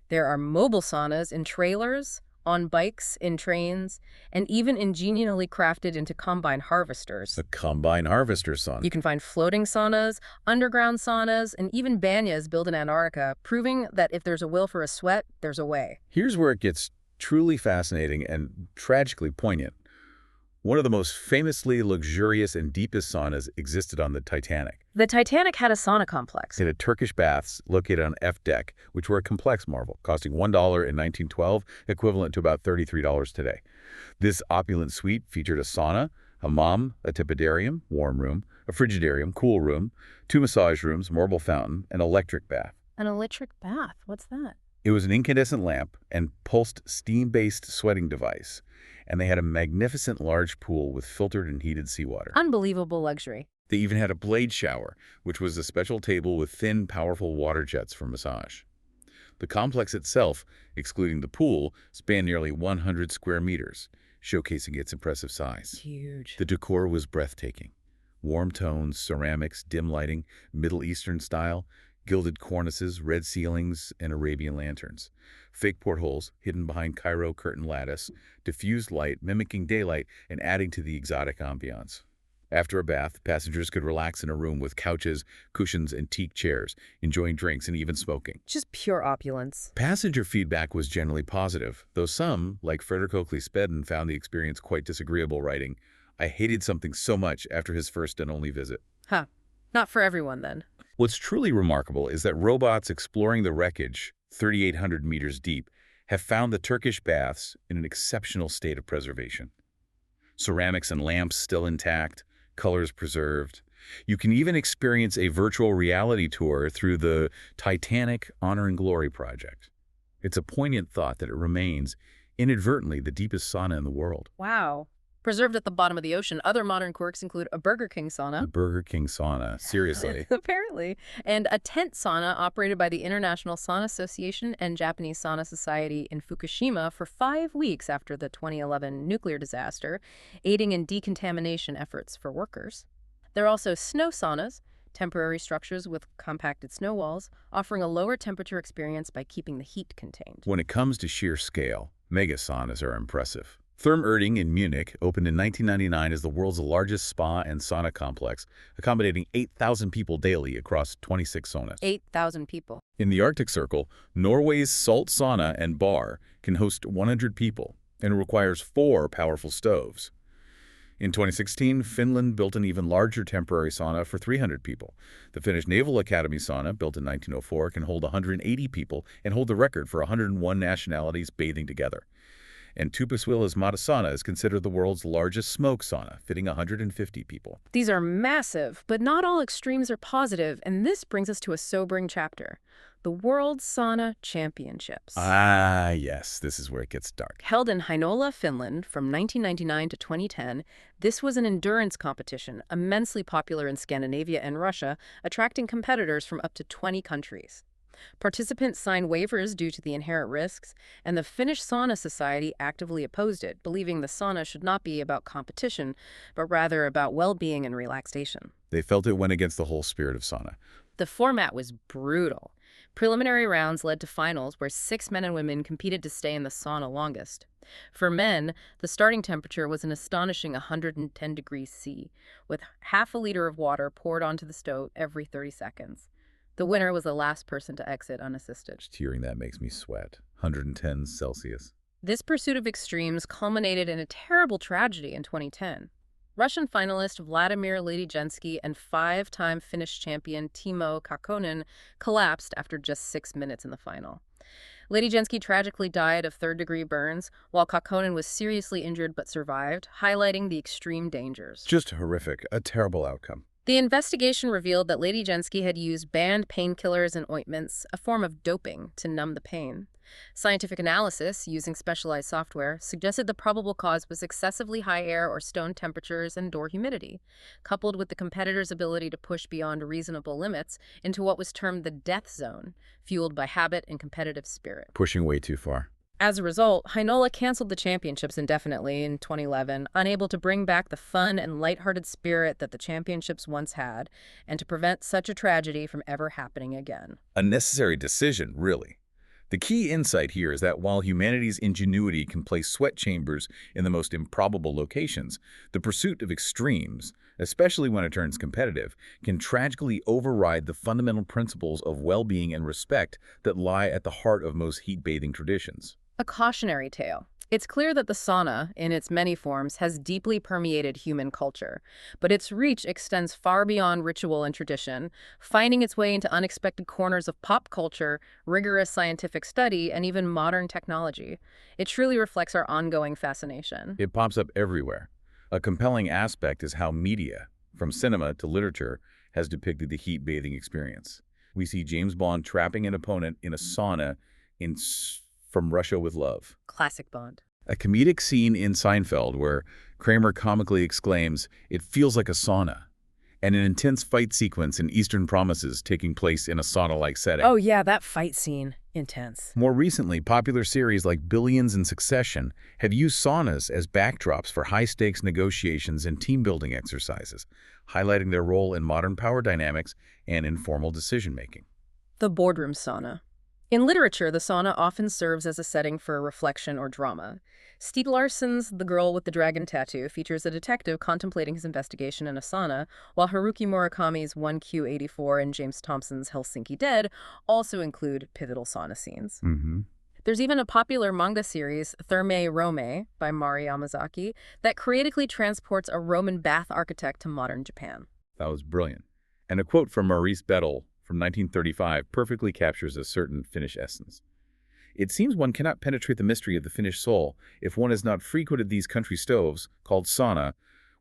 There are mobile saunas in trailers, on bikes, in trains, and even ingenially crafted into combine harvesters. A combine harvester sauna. You can find floating saunas, underground saunas, and even banyas built in Antarctica, proving that if there's a will for a sweat, there's a way. Here's where it gets truly fascinating and tragically poignant. One of the most famously luxurious and deepest saunas existed on the Titanic. The Titanic had a sauna complex. It had Turkish baths located on F deck, which were a complex marvel, costing $1 in 1912, equivalent to about $33 today. This opulent suite featured a sauna, a hammam, a tepidarium, warm room, a frigidarium, cool room, 2 massage rooms, marble fountain, and electric bath. An electric bath? What's that? It was an incandescent lamp and pulsed steam-based sweating device, and they had a magnificent large pool with filtered and heated seawater. Unbelievable luxury. They even had a blade shower, which was a special table with thin, powerful water jets for massage. The complex itself, excluding the pool, spanned nearly 100 square meters, showcasing its impressive size. Huge. The decor was breathtaking. Warm tones, ceramics, dim lighting, Middle Eastern style, gilded cornices, red ceilings, and Arabian lanterns. Fake portholes hidden behind Cairo curtain lattice, diffused light mimicking daylight and adding to the exotic ambiance. After a bath, passengers could relax in a room with couches, cushions, and teak chairs, enjoying drinks and even smoking. Just pure opulence. Passenger feedback was generally positive, though some, like Frederick Oakley Spedden, found the experience quite disagreeable, writing, "I hated something so much after his first and only visit." Huh. Not for everyone, then. What's truly remarkable is that robots exploring the wreckage, 3,800 meters deep, have found the Turkish baths in an exceptional state of preservation. Ceramics and lamps still intact, colors preserved. You can even experience a virtual reality tour through the Titanic Honor and Glory project. It's a poignant thought that it remains, inadvertently, the deepest sauna in the world. Wow. Preserved at the bottom of the ocean, other modern quirks include a Burger King The sauna, Burger King sauna. Seriously. apparently, and a tent sauna operated by the International Sauna Association and Japanese Sauna Society in Fukushima for 5 weeks after the 2011 nuclear disaster, aiding in decontamination efforts for workers. There are also snow saunas, temporary structures with compacted snow walls, offering a lower temperature experience by keeping the heat contained. When it comes to sheer scale, mega saunas are impressive. Therm Erding in Munich opened in 1999 as the world's largest spa and sauna complex, accommodating 8,000 people daily across 26 saunas. 8,000 people. In the Arctic Circle, Norway's Salt Sauna and Bar can host 100 people and requires 4 powerful stoves. In 2016, Finland built an even larger temporary sauna for 300 people. The Finnish Naval Academy sauna, built in 1904, can hold 180 people and hold the record for 101 nationalities bathing together. And Tupasuila's Matasana is considered the world's largest smoke sauna, fitting 150 people. These are massive, but not all extremes are positive, and this brings us to a sobering chapter. The World Sauna Championships. Ah, yes, this is where it gets dark. Held in Heinola, Finland from 1999 to 2010, this was an endurance competition, immensely popular in Scandinavia and Russia, attracting competitors from up to 20 countries. Participants signed waivers due to the inherent risks, and the Finnish Sauna Society actively opposed it, believing the sauna should not be about competition, but rather about well-being and relaxation. They felt it went against the whole spirit of sauna. The format was brutal. Preliminary rounds led to finals where 6 men and women competed to stay in the sauna longest. For men, the starting temperature was an astonishing 110 degrees C, with half a liter of water poured onto the stove every 30 seconds. The winner was the last person to exit unassisted. Just hearing that makes me sweat. 110 Celsius. This pursuit of extremes culminated in a terrible tragedy in 2010. Russian finalist Vladimir Ledygensky and 5-time Finnish champion Timo Kakkonen collapsed after just 6 minutes in the final. Ledygensky tragically died of third-degree burns, while Kakkonen was seriously injured but survived, highlighting the extreme dangers. Just horrific. A terrible outcome. The investigation revealed that Ledygensky had used banned painkillers and ointments, a form of doping, to numb the pain. Scientific analysis, using specialized software, suggested the probable cause was excessively high air or stone temperatures and door humidity, coupled with the competitor's ability to push beyond reasonable limits into what was termed the death zone, fueled by habit and competitive spirit. Pushing way too far. As a result, Heinola canceled the championships indefinitely in 2011, unable to bring back the fun and lighthearted spirit that the championships once had, and to prevent such a tragedy from ever happening again. A necessary decision, really. The key insight here is that while humanity's ingenuity can place sweat chambers in the most improbable locations, the pursuit of extremes, especially when it turns competitive, can tragically override the fundamental principles of well-being and respect that lie at the heart of most heat-bathing traditions. A cautionary tale. It's clear that the sauna, in its many forms, has deeply permeated human culture, but its reach extends far beyond ritual and tradition, finding its way into unexpected corners of pop culture, rigorous scientific study, and even modern technology. It truly reflects our ongoing fascination. It pops up everywhere. A compelling aspect is how media, from cinema to literature, has depicted the heat-bathing experience. We see James Bond trapping an opponent in a sauna in From Russia with Love. Classic Bond. A comedic scene in Seinfeld where Kramer comically exclaims, "It feels like a sauna," and an intense fight sequence in Eastern Promises taking place in a sauna-like setting. Oh yeah, that fight scene. Intense. More recently, popular series like Billions and Succession have used saunas as backdrops for high-stakes negotiations and team-building exercises, highlighting their role in modern power dynamics and informal decision-making. The boardroom sauna. In literature, the sauna often serves as a setting for reflection or drama. Stieg Larsson's The Girl with the Dragon Tattoo features a detective contemplating his investigation in a sauna, while Haruki Murakami's 1Q84 and James Thompson's Helsinki Dead also include pivotal sauna scenes. There's even a popular manga series, Thermae Rome, by Mari Yamazaki, that creatively transports a Roman bath architect to modern Japan. That was brilliant. And a quote from Maurice Bettel from 1935 perfectly captures a certain Finnish essence. "It seems one cannot penetrate the mystery of the Finnish soul if one has not frequented these country stoves, called sauna,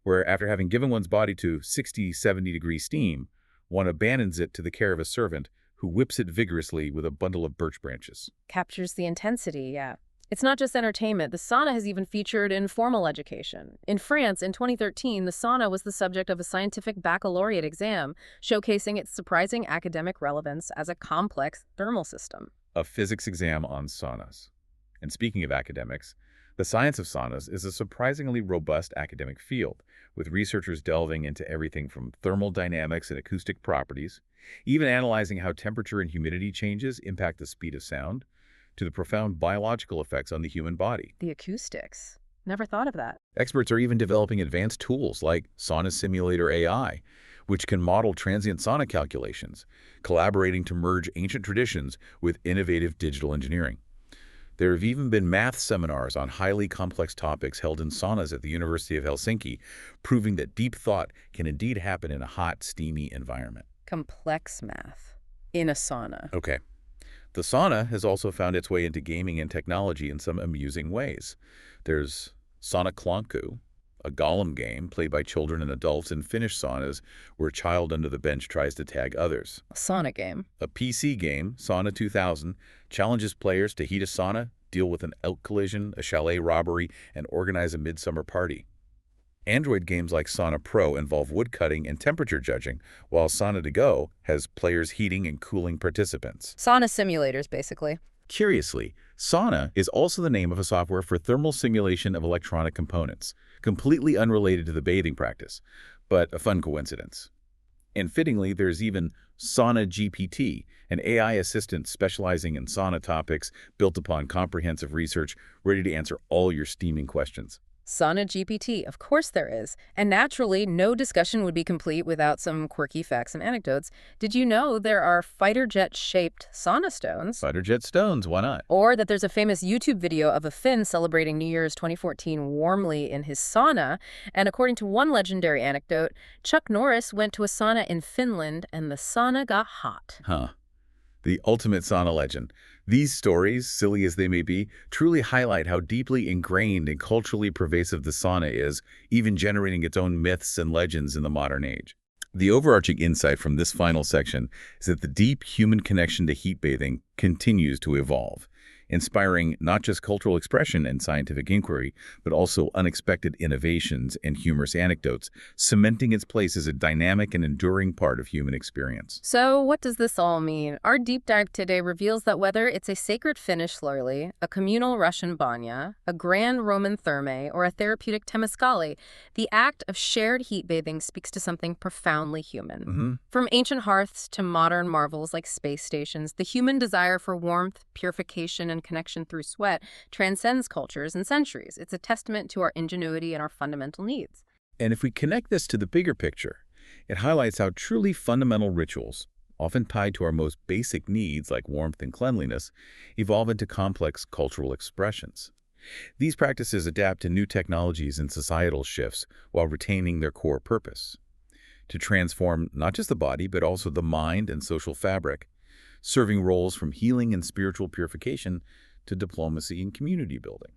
where after having given one's body to 60–70 degree steam, one abandons it to the care of a servant who whips it vigorously with a bundle of birch branches." Captures the intensity, yeah. It's not just entertainment. The sauna has even featured in formal education. In France, in 2013, the sauna was the subject of a scientific baccalaureate exam, showcasing its surprising academic relevance as a complex thermal system. A physics exam on saunas. And speaking of academics, the science of saunas is a surprisingly robust academic field, with researchers delving into everything from thermal dynamics and acoustic properties, even analyzing how temperature and humidity changes impact the speed of sound, to the profound biological effects on the human body. The acoustics. Never thought of that. Experts are even developing advanced tools like Sauna Simulator AI, which can model transient sauna calculations, collaborating to merge ancient traditions with innovative digital engineering. There have even been math seminars on highly complex topics held in saunas at the University of Helsinki, proving that deep thought can indeed happen in a hot, steamy environment. Complex math. In a sauna. Okay. The sauna has also found its way into gaming and technology in some amusing ways. There's Sauna Klonku, a golem game played by children and adults in Finnish saunas where a child under the bench tries to tag others. A sauna game. A PC game, Sauna 2000, challenges players to heat a sauna, deal with an elk collision, a chalet robbery, and organize a midsummer party. Android games like Sauna Pro involve woodcutting and temperature judging, while Sauna To Go has players heating and cooling participants. Sauna simulators, basically. Curiously, Sauna is also the name of a software for thermal simulation of electronic components, completely unrelated to the bathing practice, but a fun coincidence. And fittingly, there's even Sauna GPT, an AI assistant specializing in sauna topics built upon comprehensive research, ready to answer all your steaming questions. Sauna GPT, of course there is. And naturally, no discussion would be complete without some quirky facts and anecdotes. Did you know there are fighter jet-shaped sauna stones? Fighter jet stones, why not? Or that there's a famous YouTube video of a Finn celebrating New Year's 2014 warmly in his sauna. And according to one legendary anecdote, Chuck Norris went to a sauna in Finland and the sauna got hot. Huh. The ultimate sauna legend. These stories, silly as they may be, truly highlight how deeply ingrained and culturally pervasive the sauna is, even generating its own myths and legends in the modern age. The overarching insight from this final section is that the deep human connection to heat bathing continues to evolve, inspiring not just cultural expression and scientific inquiry, but also unexpected innovations and humorous anecdotes, cementing its place as a dynamic and enduring part of human experience. So what does this all mean? Our deep dive today reveals that whether it's a sacred Finnish slurly, a communal Russian banya, a grand Roman therme, or a therapeutic temescali, the act of shared heat bathing speaks to something profoundly human. From ancient hearths to modern marvels like space stations, the human desire for warmth, purification, and connection through sweat transcends cultures and centuries. It's a testament to our ingenuity and our fundamental needs. And if we connect this to the bigger picture, it highlights how truly fundamental rituals, often tied to our most basic needs like warmth and cleanliness, evolve into complex cultural expressions. These practices adapt to new technologies and societal shifts while retaining their core purpose: to transform not just the body, but also the mind and social fabric, serving roles from healing and spiritual purification to diplomacy and community building.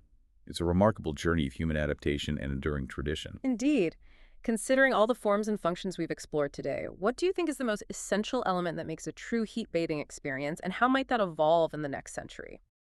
It's a remarkable journey of human adaptation and enduring tradition. Indeed. Considering all the forms and functions we've explored today, what do you think is the most essential element that makes a true heat bathing experience, and how might that evolve in the next century?